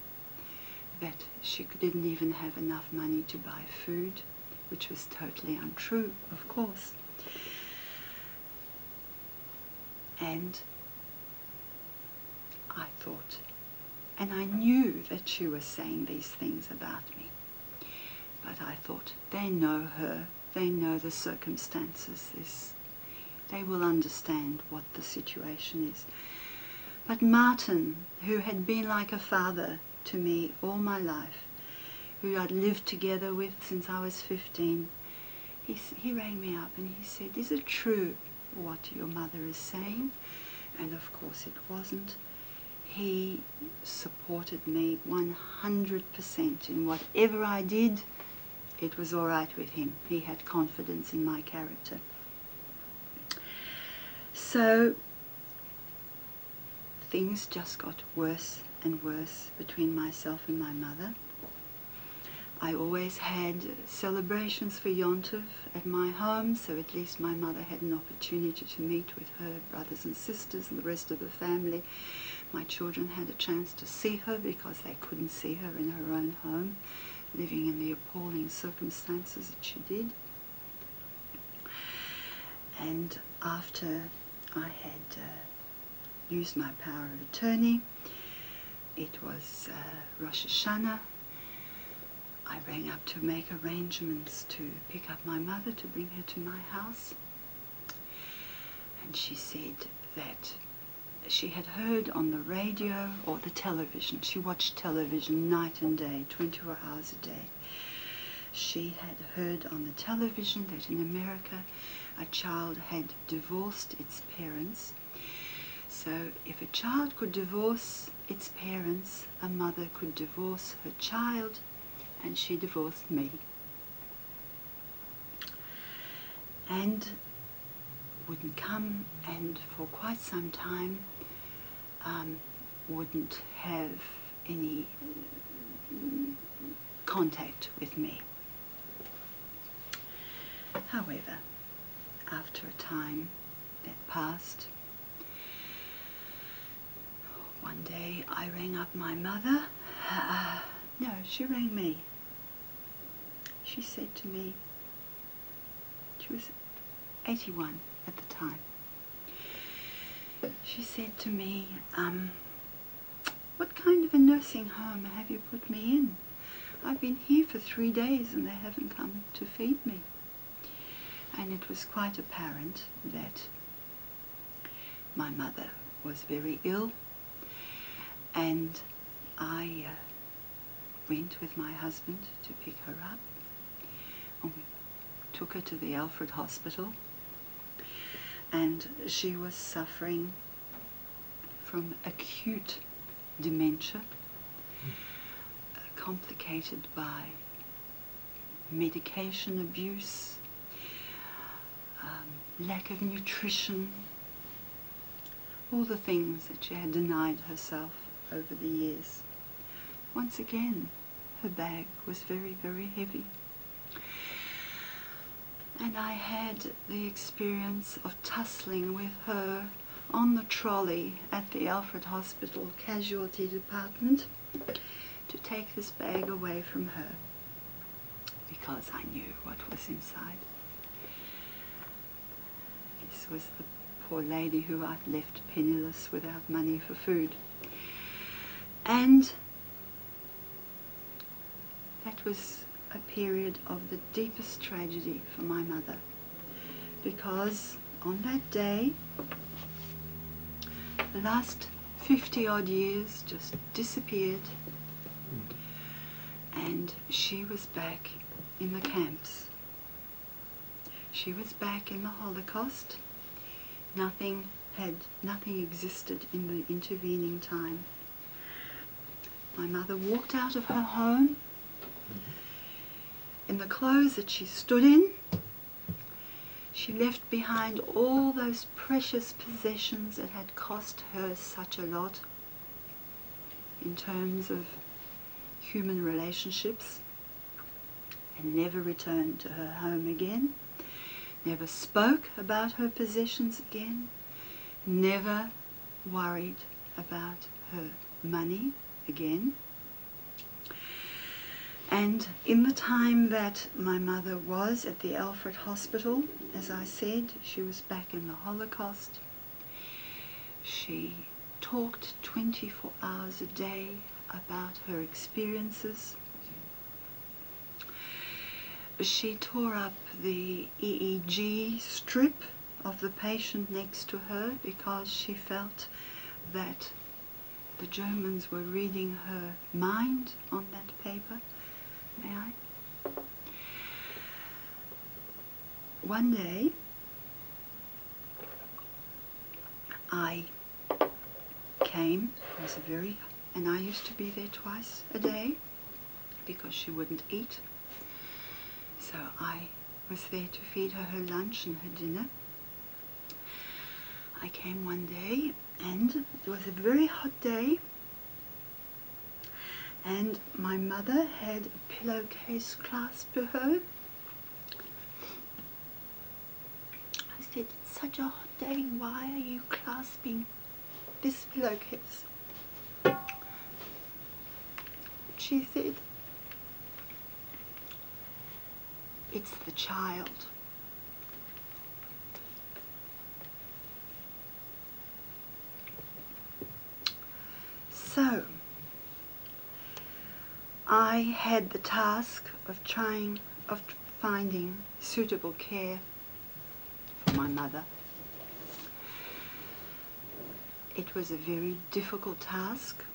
that she didn't even have enough money to buy food, which was totally untrue, of course. And I thought, and I knew that she was saying these things about me, but I thought, they know her, they know the circumstances, they will understand what the situation is. But Martin, who had been like a father to me all my life, who I'd lived together with since I was 15, he rang me up and he said, "Is it true what your mother is saying?" And of course it wasn't. He supported me 100% in whatever I did. It was all right with him. He had confidence in my character. So things just got worse and worse between myself and my mother. I always had celebrations for Yontif at my home, so at least my mother had an opportunity to meet with her brothers and sisters and the rest of the family. My children had a chance to see her because they couldn't see her in her own home, living in the appalling circumstances that she did. And after I had used my power of attorney, it was Rosh Hashanah. I rang up to make arrangements to pick up my mother, to bring her to my house. And she said that she had heard on the radio or the television, she watched television night and day, 24 hours a day. She had heard on the television that in America a child had divorced its parents. So if a child could divorce its parents, a mother could divorce her child, and she divorced me. And wouldn't come, and for quite some time wouldn't have any contact with me. However, after a time that passed, one day I rang up my mother. No, she rang me. She said to me, she was 81 at the time. She said to me, "What kind of a nursing home have you put me in? I've been here for 3 days and they haven't come to feed me." And it was quite apparent that my mother was very ill, and I went with my husband to pick her up, and we took her to the Alfred Hospital, and she was suffering from acute dementia, complicated by medication abuse, lack of nutrition, all the things that she had denied herself over the years. Once again, her bag was very, very heavy. And I had the experience of tussling with her on the trolley at the Alfred Hospital casualty department to take this bag away from her, because I knew what was inside. This was the poor lady who I'd left penniless without money for food. And that was a period of the deepest tragedy for my mother, because on that day, the last 50-odd years just disappeared, and she was back in the camps. She was back in the Holocaust. Nothing existed in the intervening time. My mother walked out of her home in the clothes that she stood in, she left behind all those precious possessions that had cost her such a lot in terms of human relationships, and never returned to her home again, never spoke about her possessions again, never worried about her money again. And in the time that my mother was at the Alfred Hospital, as I said, she was back in the Holocaust. She talked 24 hours a day about her experiences. She tore up the EEG strip of the patient next to her because she felt that the Germans were reading her mind on that paper. May I? One day, I came, it was and I used to be there twice a day because she wouldn't eat. So I was there to feed her her lunch and her dinner. I came one day, and it was a very hot day, and my mother had a pillowcase clasped to her. I said, "It's such a hot day, why are you clasping this pillowcase?" She said, "It's the child." So, I had the task of finding suitable care for my mother. It was a very difficult task.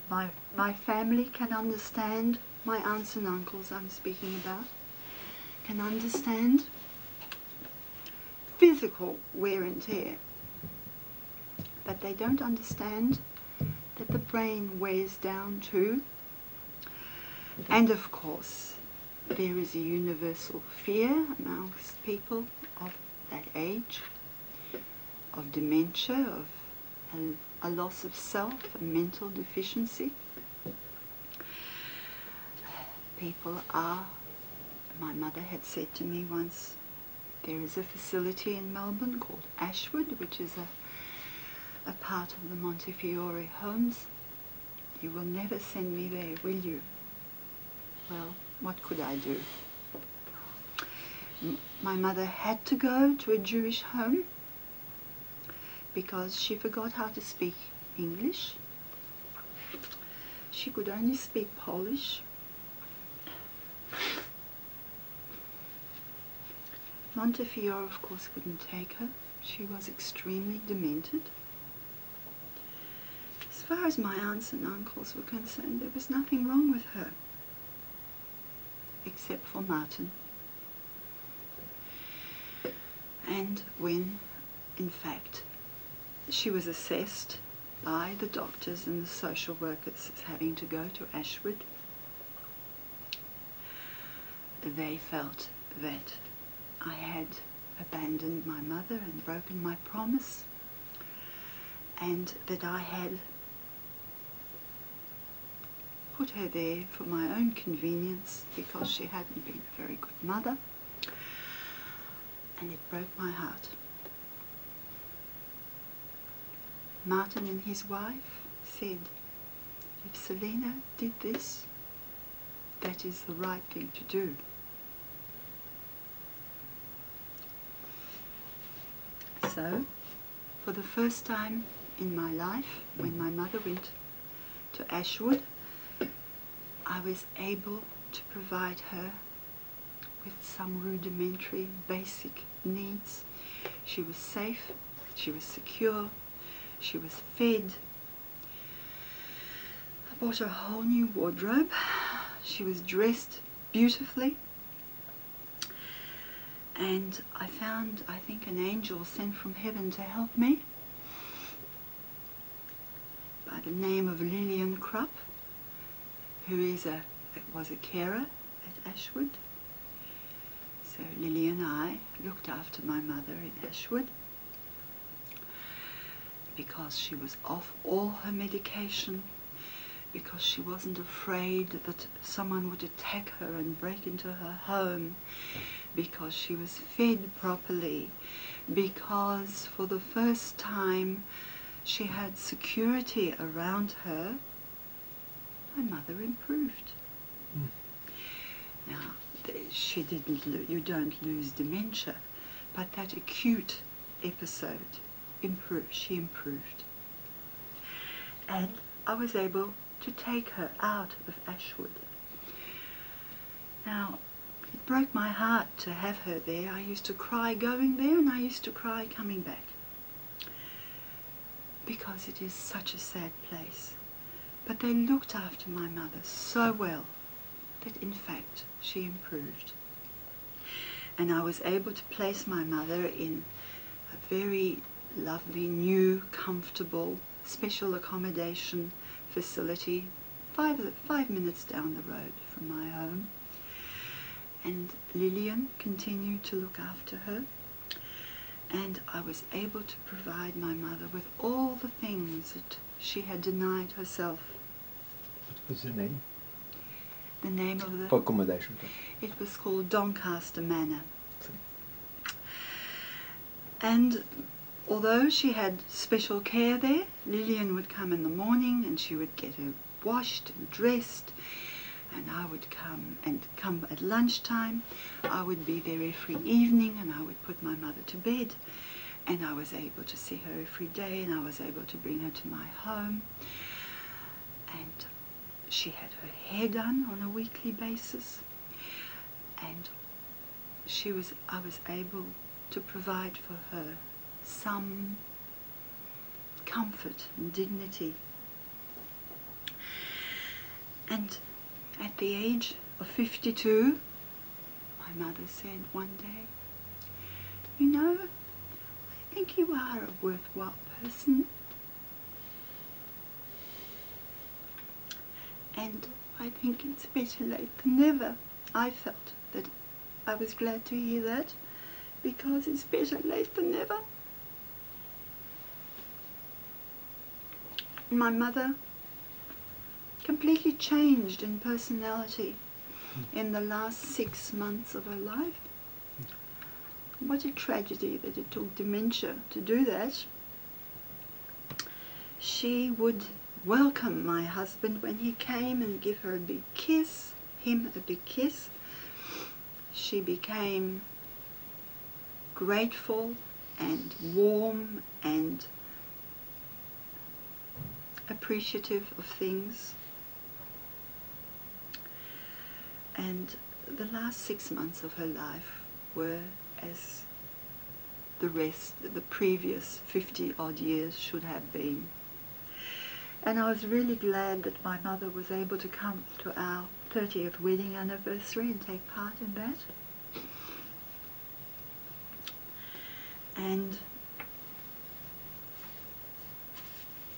My family can understand, my aunts and uncles I'm speaking about, can understand physical wear and tear, but they don't understand that the brain wears down too. And of course, there is a universal fear amongst people of that age, of dementia, of a loss of self, a mental deficiency. My mother had said to me once, there is a facility in Melbourne called Ashwood, which is a part of the Montefiore homes. You will never send me there, will you? Well, what could I do? My mother had to go to a Jewish home because she forgot how to speak English. She could only speak Polish. Montefiore, of course, couldn't take her. She was extremely demented. As far as my aunts and uncles were concerned, there was nothing wrong with her, except for Martin. And when, in fact, she was assessed by the doctors and the social workers as having to go to Ashwood, they felt that I had abandoned my mother and broken my promise, and that I had put her there for my own convenience because she hadn't been a very good mother, and it broke my heart. Martin and his wife said, if Celina did this, that is the right thing to do. So, for the first time in my life, when my mother went to Ashwood, I was able to provide her with some rudimentary, basic needs. She was safe, she was secure, she was fed. I bought her a whole new wardrobe. She was dressed beautifully. And I found, I think, an angel sent from heaven to help me by the name of Lillian Krupp, who was a carer at Ashwood. So Lily and I looked after my mother in Ashwood because she was off all her medication, because she wasn't afraid that someone would attack her and break into her home, because she was fed properly, because for the first time she had security around her. My mother improved. Now, she didn't. You don't lose dementia, but that acute episode improved. She improved, and I was able to take her out of Ashwood. Now, it broke my heart to have her there. I used to cry going there, and I used to cry coming back, because it is such a sad place. But they looked after my mother so well that in fact she improved. And I was able to place my mother in a very lovely, new, comfortable, special accommodation facility 5 minutes down the road from my home. And Lillian continued to look after her. And I was able to provide my mother with all the things that she had denied herself. What was the name? The name of the... For accommodation. It was called Doncaster Manor. And although she had special care there, Lillian would come in the morning and she would get her washed and dressed, and I would come at lunchtime. I would be there every evening and I would put my mother to bed, and I was able to see her every day, and I was able to bring her to my home. And she had her hair done on a weekly basis, and I was able to provide for her some comfort and dignity. And at the age of 52, my mother said one day, "You know, I think you are a worthwhile person. And I think it's better late than never." I felt that I was glad to hear that, because it's better late than never. My mother completely changed in personality in the last 6 months of her life. What a tragedy that it took dementia to do that. She would welcome my husband when he came and give her a big kiss, him a big kiss. She became grateful and warm and appreciative of things. And the last 6 months of her life were as the previous 50 odd years should have been. And I was really glad that my mother was able to come to our 30th wedding anniversary and take part in that. And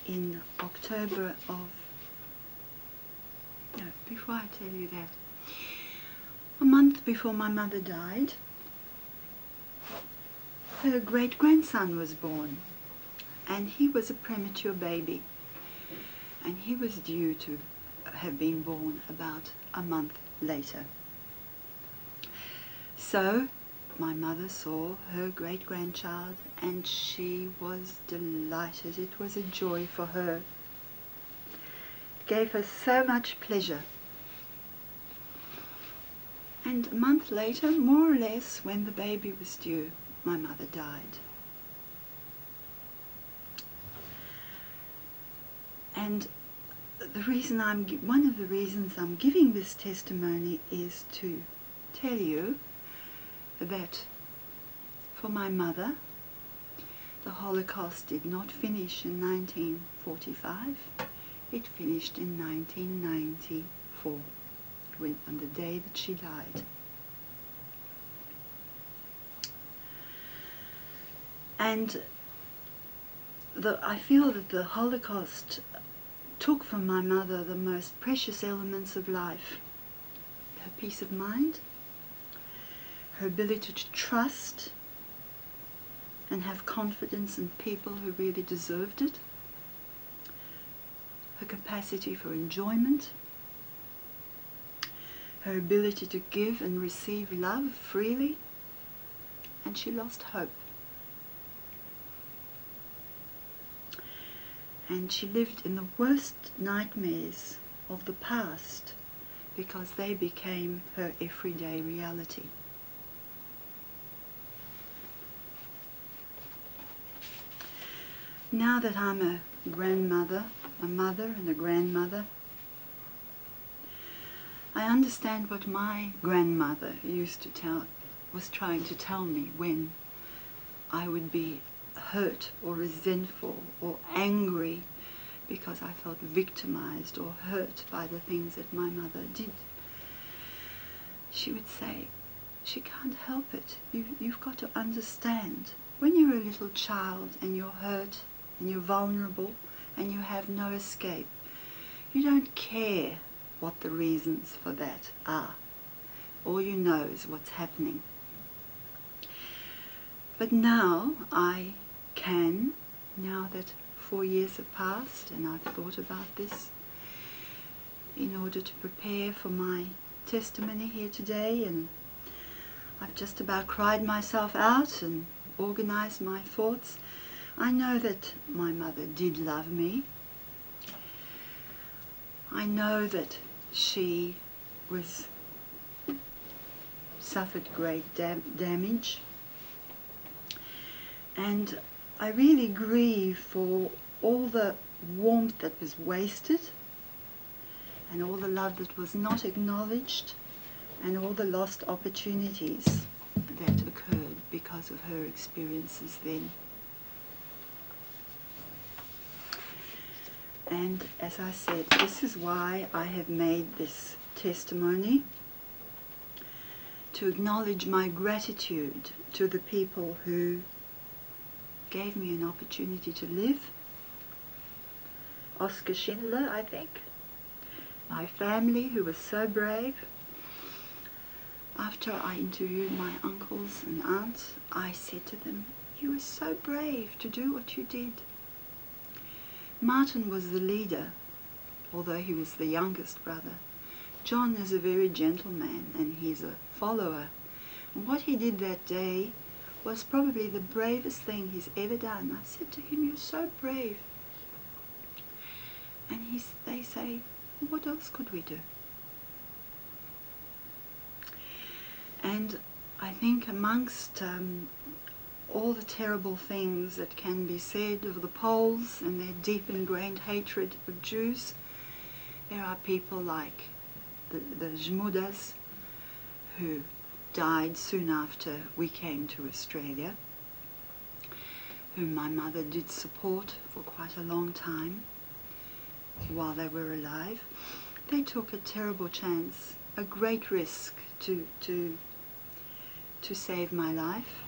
in October of... No, before I tell you that, a month before my mother died, her great-grandson was born, and he was a premature baby, and he was due to have been born about a month later. So my mother saw her great-grandchild and she was delighted. It was a joy for her. It gave her so much pleasure. And a month later, more or less, when the baby was due, my mother died. And one of the reasons I'm giving this testimony is to tell you that for my mother, the Holocaust did not finish in 1945. It finished in 1994, on the day that she died. And I feel that the Holocaust took from my mother the most precious elements of life. her peace of mind, her ability to trust and have confidence in people who really deserved it, her capacity for enjoyment, her ability to give and receive love freely, and she lost hope. And she lived in the worst nightmares of the past because they became her everyday reality. Now that I'm a grandmother, a mother and a grandmother, I understand what my grandmother was trying to tell me when I would be hurt or resentful or angry because I felt victimized or hurt by the things that my mother did. She would say, she can't help it. You've got to understand. When you're a little child and you're hurt and you're vulnerable and you have no escape, you don't care what the reasons for that are. All you know is what's happening. But now I can, now that 4 years have passed and I've thought about this in order to prepare for my testimony here today, and I've just about cried myself out and organized my thoughts, I know that my mother did love me. I know that she suffered great damage, and I really grieve for all the warmth that was wasted and all the love that was not acknowledged and all the lost opportunities that occurred because of her experiences then. And as I said, this is why I have made this testimony, to acknowledge my gratitude to the people who gave me an opportunity to live. Oskar Schindler, I think. My family, who was so brave. After I interviewed my uncles and aunts, I said to them, you were so brave to do what you did. Martin was the leader, although he was the youngest brother. John is a very gentle man and he's a follower. And what he did that day was probably the bravest thing he's ever done. I said to him, you're so brave. And they say, what else could we do? And I think amongst all the terrible things that can be said of the Poles and their deep ingrained hatred of Jews, there are people like the Żmudas, who died soon after we came to Australia, whom my mother did support for quite a long time while they were alive. They took a terrible chance, a great risk to save my life.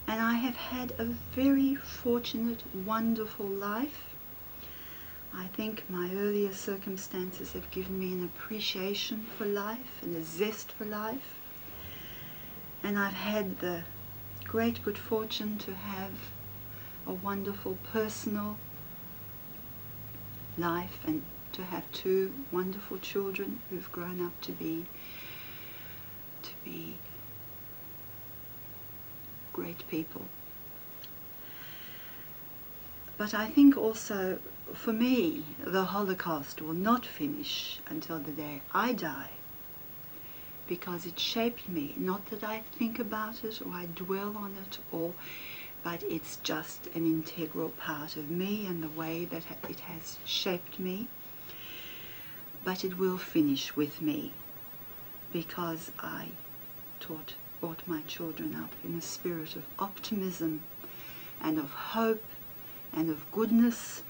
And I have had a very fortunate, wonderful life. I think my earlier circumstances have given me an appreciation for life and a zest for life. And I've had the great good fortune to have a wonderful personal life and to have 2 wonderful children who've grown up to be great people. But I think also, for me, the Holocaust will not finish until the day I die, because it shaped me. Not that I think about it or I dwell on it, but it's just an integral part of me and the way that it has shaped me. But it will finish with me, because I brought my children up in a spirit of optimism and of hope and of goodness.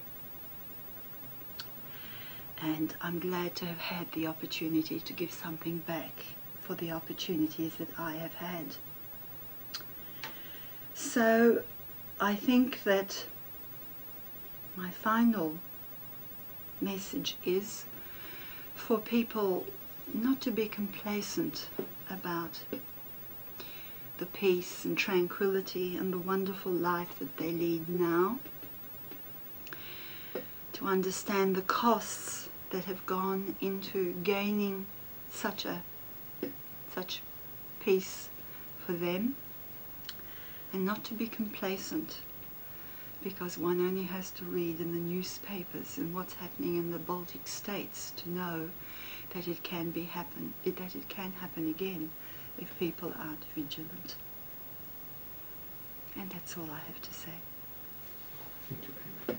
And I'm glad to have had the opportunity to give something back for the opportunities that I have had. So I think that my final message is for people not to be complacent about the peace and tranquility and the wonderful life that they lead now, to understand the costs that have gone into gaining such peace for them, and not to be complacent, because one only has to read in the newspapers and what's happening in the Baltic states to know that it can happen again if people aren't vigilant. And that's all I have to say. Thank you very much.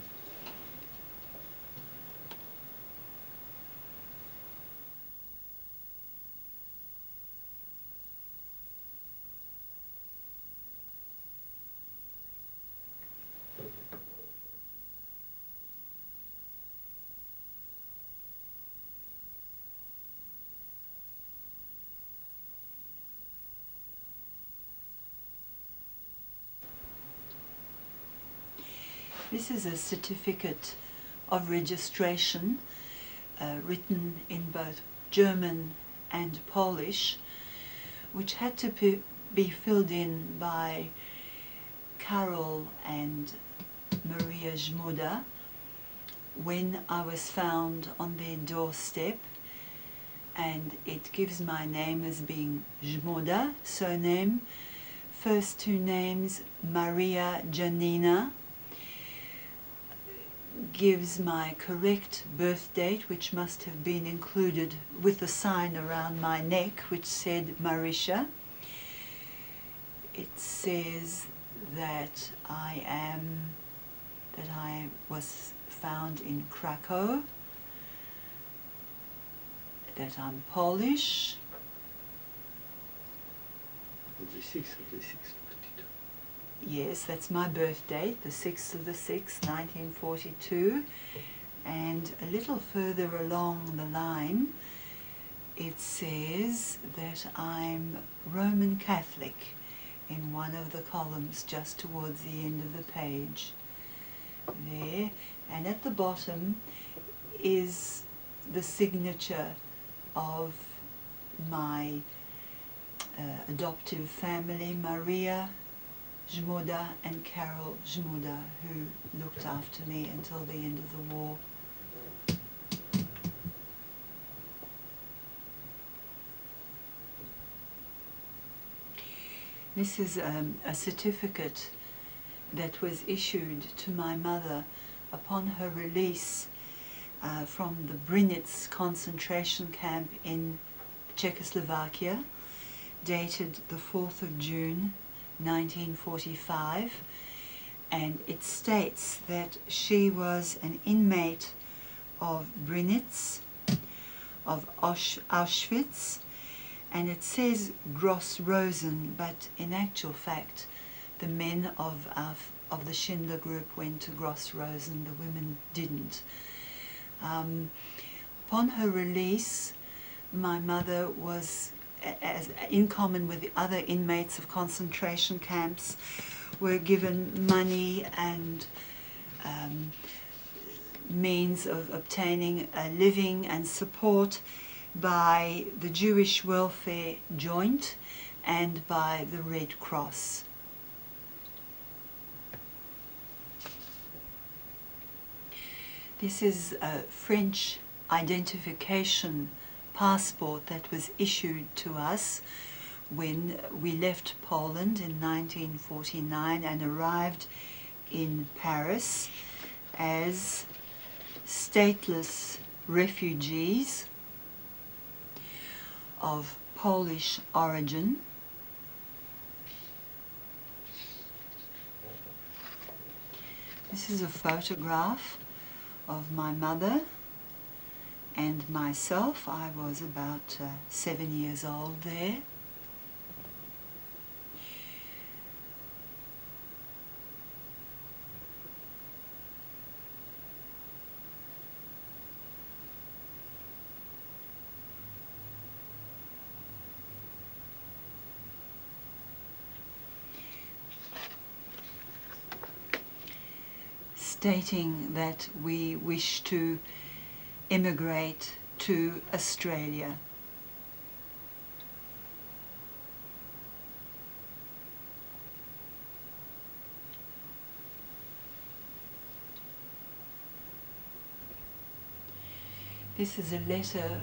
This is a certificate of registration written in both German and Polish, which had to be filled in by Karol and Maria Żmuda when I was found on their doorstep, and it gives my name as being Żmuda, surname, first two names Maria Janina, gives my correct birth date, which must have been included with the sign around my neck which said Marisha. It says that I was found in Krakow, that I'm Polish. The 6th of the 6th, 42. Yes, that's my birth date, the 6th of the 6th, 1942. And a little further along the line, it says that I'm Roman Catholic in one of the columns just towards the end of the page. There. And at the bottom is the signature of my adoptive family, Maria Żmuda and Karol Żmuda, who looked after me until the end of the war. This is a certificate that was issued to my mother upon her release from the Brinitz concentration camp in Czechoslovakia, dated the 4th of June 1945, and it states that she was an inmate of Brinitz, of Auschwitz, and it says Gross Rosen, but in actual fact the men of the Schindler group went to Gross Rosen, the women didn't. Upon her release, my mother was, as in common with the other inmates of concentration camps, were given money and means of obtaining a living and support by the Jewish Welfare Joint and by the Red Cross. This is a French identification passport that was issued to us when we left Poland in 1949 and arrived in Paris as stateless refugees of Polish origin. This is a photograph of my mother and myself. I was about 7 years old there. Stating that we wish to immigrate to Australia. This is a letter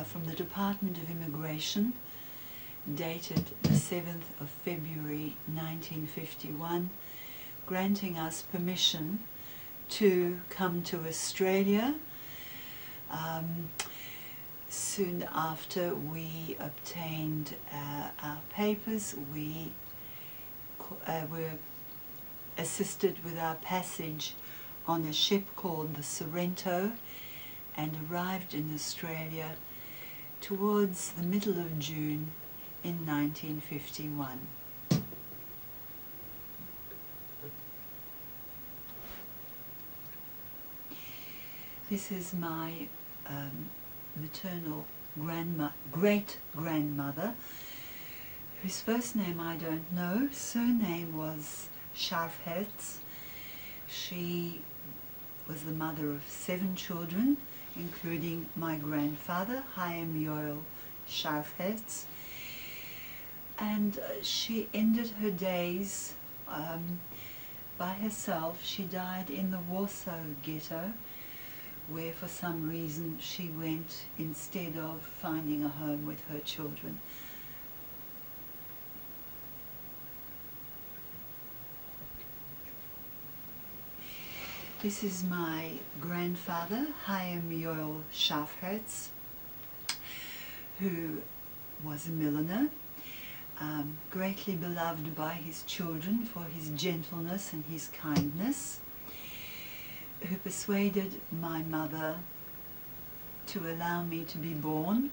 from the Department of Immigration, dated the 7th of February 1951, granting us permission to come to Australia. Soon after we obtained our papers, we were assisted with our passage on a ship called the Sorrento and arrived in Australia towards the middle of June in 1951. This is my maternal great-grandmother, whose first name I don't know. Surname was Scharfherz. She was the mother of 7 children, including my grandfather, Chaim Yoel Scharfherz. And she ended her days by herself. She died in the Warsaw ghetto, where for some reason she went instead of finding a home with her children. This is my grandfather, Chaim Yoel Scharfherz, who was a milliner, greatly beloved by his children for his gentleness and his kindness, who persuaded my mother to allow me to be born,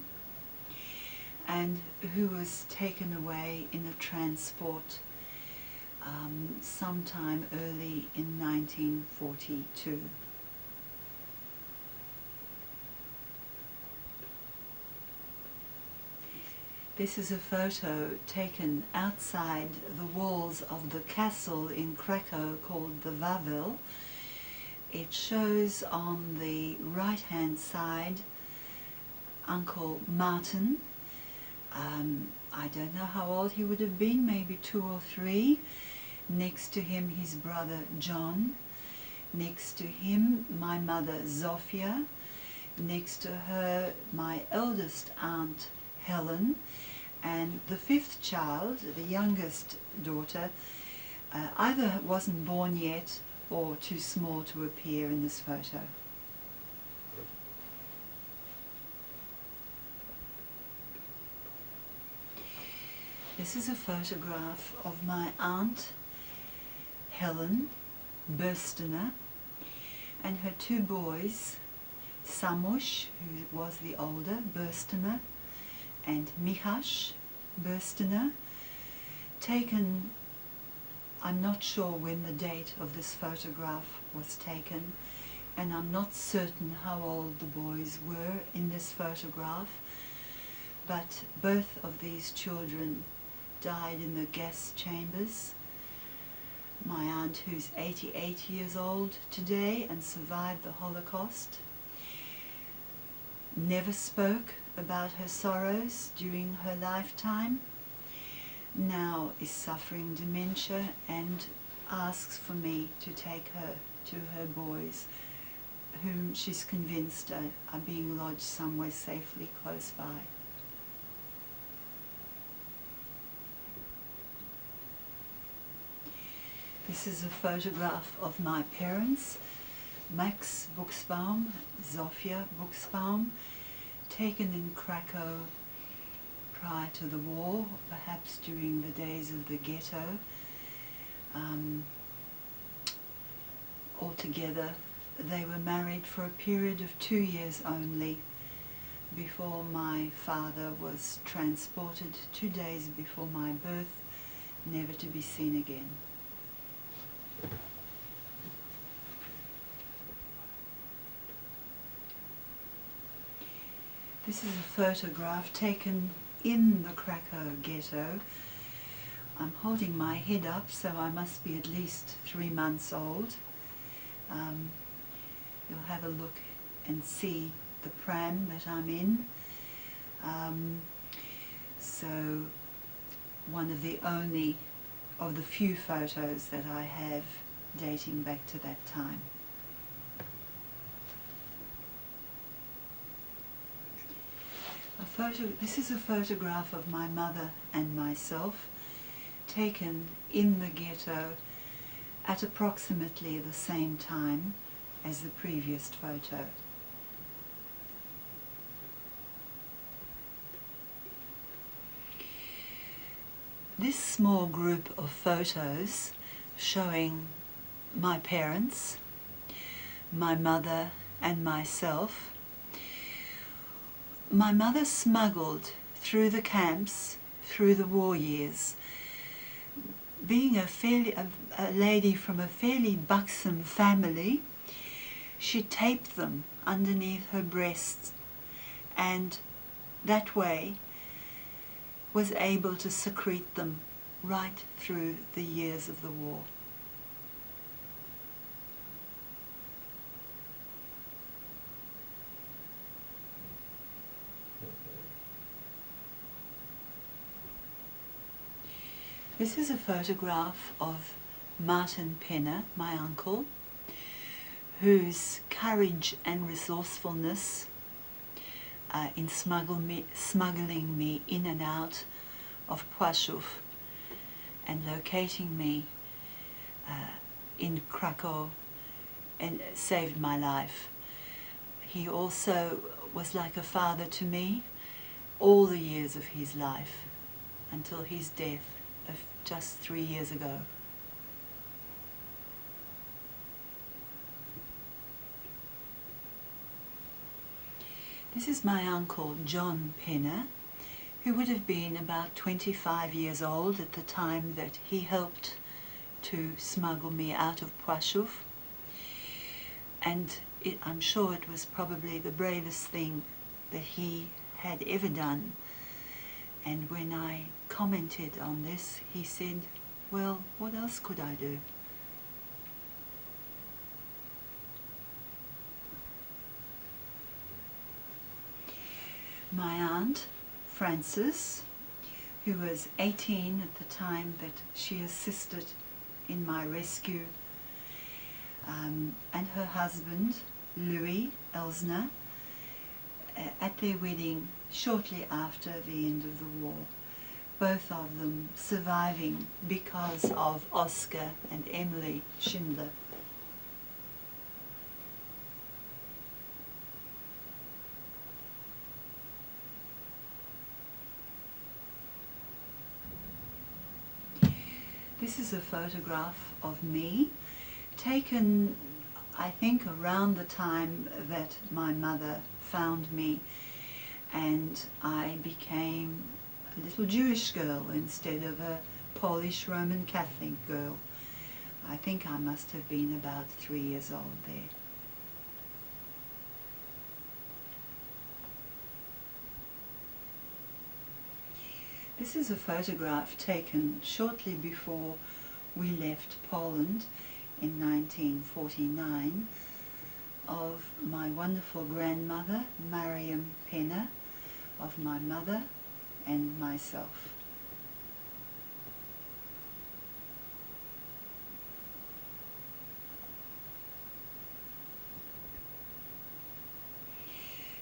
and who was taken away in a transport sometime early in 1942. This is a photo taken outside the walls of the castle in Krakow called the Wawel. It shows on the right-hand side Uncle Martin. I don't know how old he would have been, maybe 2 or 3. Next to him, his brother John. Next to him, my mother Zofia. Next to her, my eldest aunt Helen. And the 5th child, the youngest daughter, either wasn't born yet or too small to appear in this photo. This is a photograph of my aunt Helen Burstener and her 2 boys, Samush, who was the older, Burstener, and Michasz Burstener, taken, I'm not sure when the date of this photograph was taken, and I'm not certain how old the boys were in this photograph, but both of these children died in the gas chambers. My aunt, who's 88 years old today and survived the Holocaust, never spoke about her sorrows during her lifetime, now is suffering dementia and asks for me to take her to her boys, whom she's convinced are being lodged somewhere safely close by. This is a photograph of my parents, Max Buchsbaum, Zofia Buchsbaum, taken in Krakow prior to the war, perhaps during the days of the ghetto. Altogether, they were married for a period of 2 years only before my father was transported 2 days before my birth, never to be seen again. This is a photograph taken in the Krakow ghetto. I'm holding my head up, so I must be at least 3 months old. You'll have a look and see the pram that I'm in. So one of the few photos that I have dating back to that time. This is a photograph of my mother and myself, taken in the ghetto at approximately the same time as the previous photo. This small group of photos showing my parents, my mother and myself. My mother smuggled through the camps, through the war years. Being a lady from a fairly buxom family, she taped them underneath her breasts, and that way was able to secrete them right through the years of the war. This is a photograph of Martin Penner, my uncle, whose courage and resourcefulness in smuggling me in and out of Płaszów and locating me in Krakow and saved my life. He also was like a father to me all the years of his life until his death of just 3 years ago. This is my uncle John Penner, who would have been about 25 years old at the time that he helped to smuggle me out of Płaszów. And I'm sure it was probably the bravest thing that he had ever done. And when I commented on this, he said, well, what else could I do? My aunt, Frances, who was 18 at the time that she assisted in my rescue, and her husband, Louis Elsner, at their wedding shortly after the end of the war. Both of them surviving because of Oscar and Emily Schindler. This is a photograph of me, taken, I think, around the time that my mother found me and I became a little Jewish girl instead of a Polish Roman Catholic girl. I think I must have been about 3 years old there. This is a photograph taken shortly before we left Poland in 1949 of my wonderful grandmother, Mariam Penner, of my mother and myself.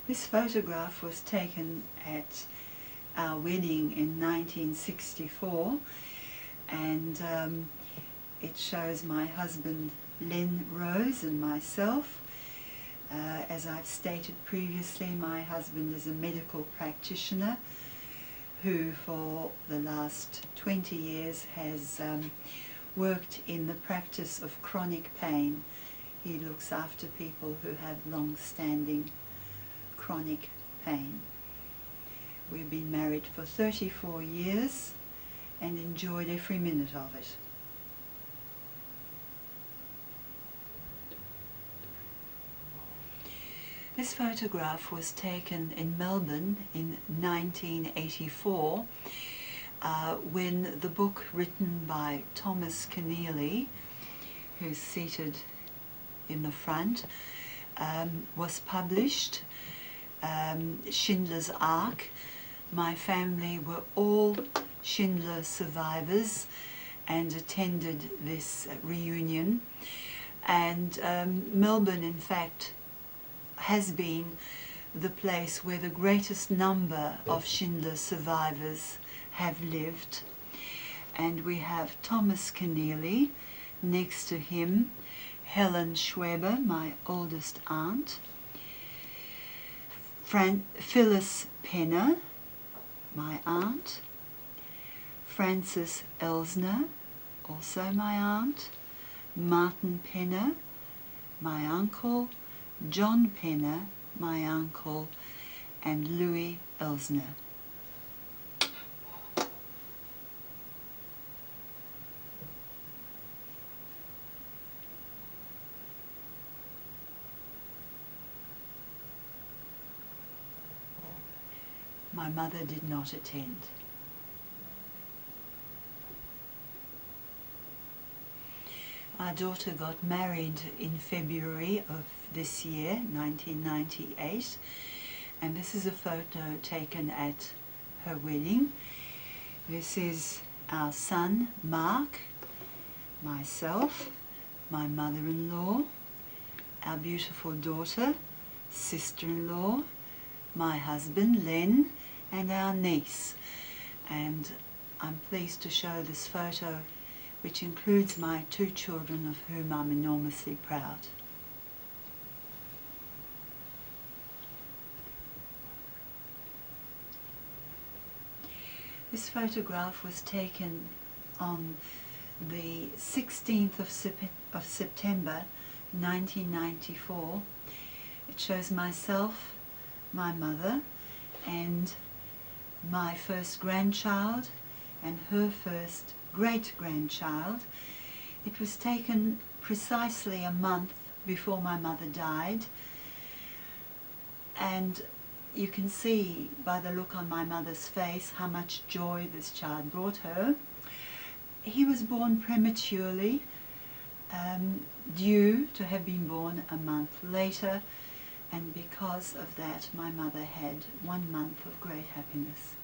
This photograph was taken at our wedding in 1964, and it shows my husband Len Rose and myself. As I've stated previously, my husband is a medical practitioner who for the last 20 years has worked in the practice of chronic pain. He looks after people who have long-standing chronic pain. We've been married for 34 years and enjoyed every minute of it. This photograph was taken in Melbourne in 1984 when the book written by Thomas Keneally, who's seated in the front, was published. Schindler's Ark. My family were all Schindler survivors and attended this reunion, and Melbourne in fact has been the place where the greatest number of Schindler's survivors have lived. And we have Thomas Keneally, next to him Helen Schweber, my oldest aunt, Phyllis Penner, my aunt, Frances Elsner, also my aunt, Martin Penner, my uncle, John Penner, my uncle, and Louis Elsner. My mother did not attend. Our daughter got married in February of this year, 1998, and this is a photo taken at her wedding. This is our son, Mark, myself, my mother-in-law, our beautiful daughter, sister-in-law, my husband, Len, and our niece. And I'm pleased to show this photo, which includes my 2 children, of whom I'm enormously proud. This photograph was taken on the 16th of September 1994. It shows myself, my mother, and my first grandchild and her first great-grandchild. It was taken precisely a month before my mother died, and you can see by the look on my mother's face how much joy this child brought her. He was born prematurely, due to have been born a month later, and because of that my mother had 1 month of great happiness.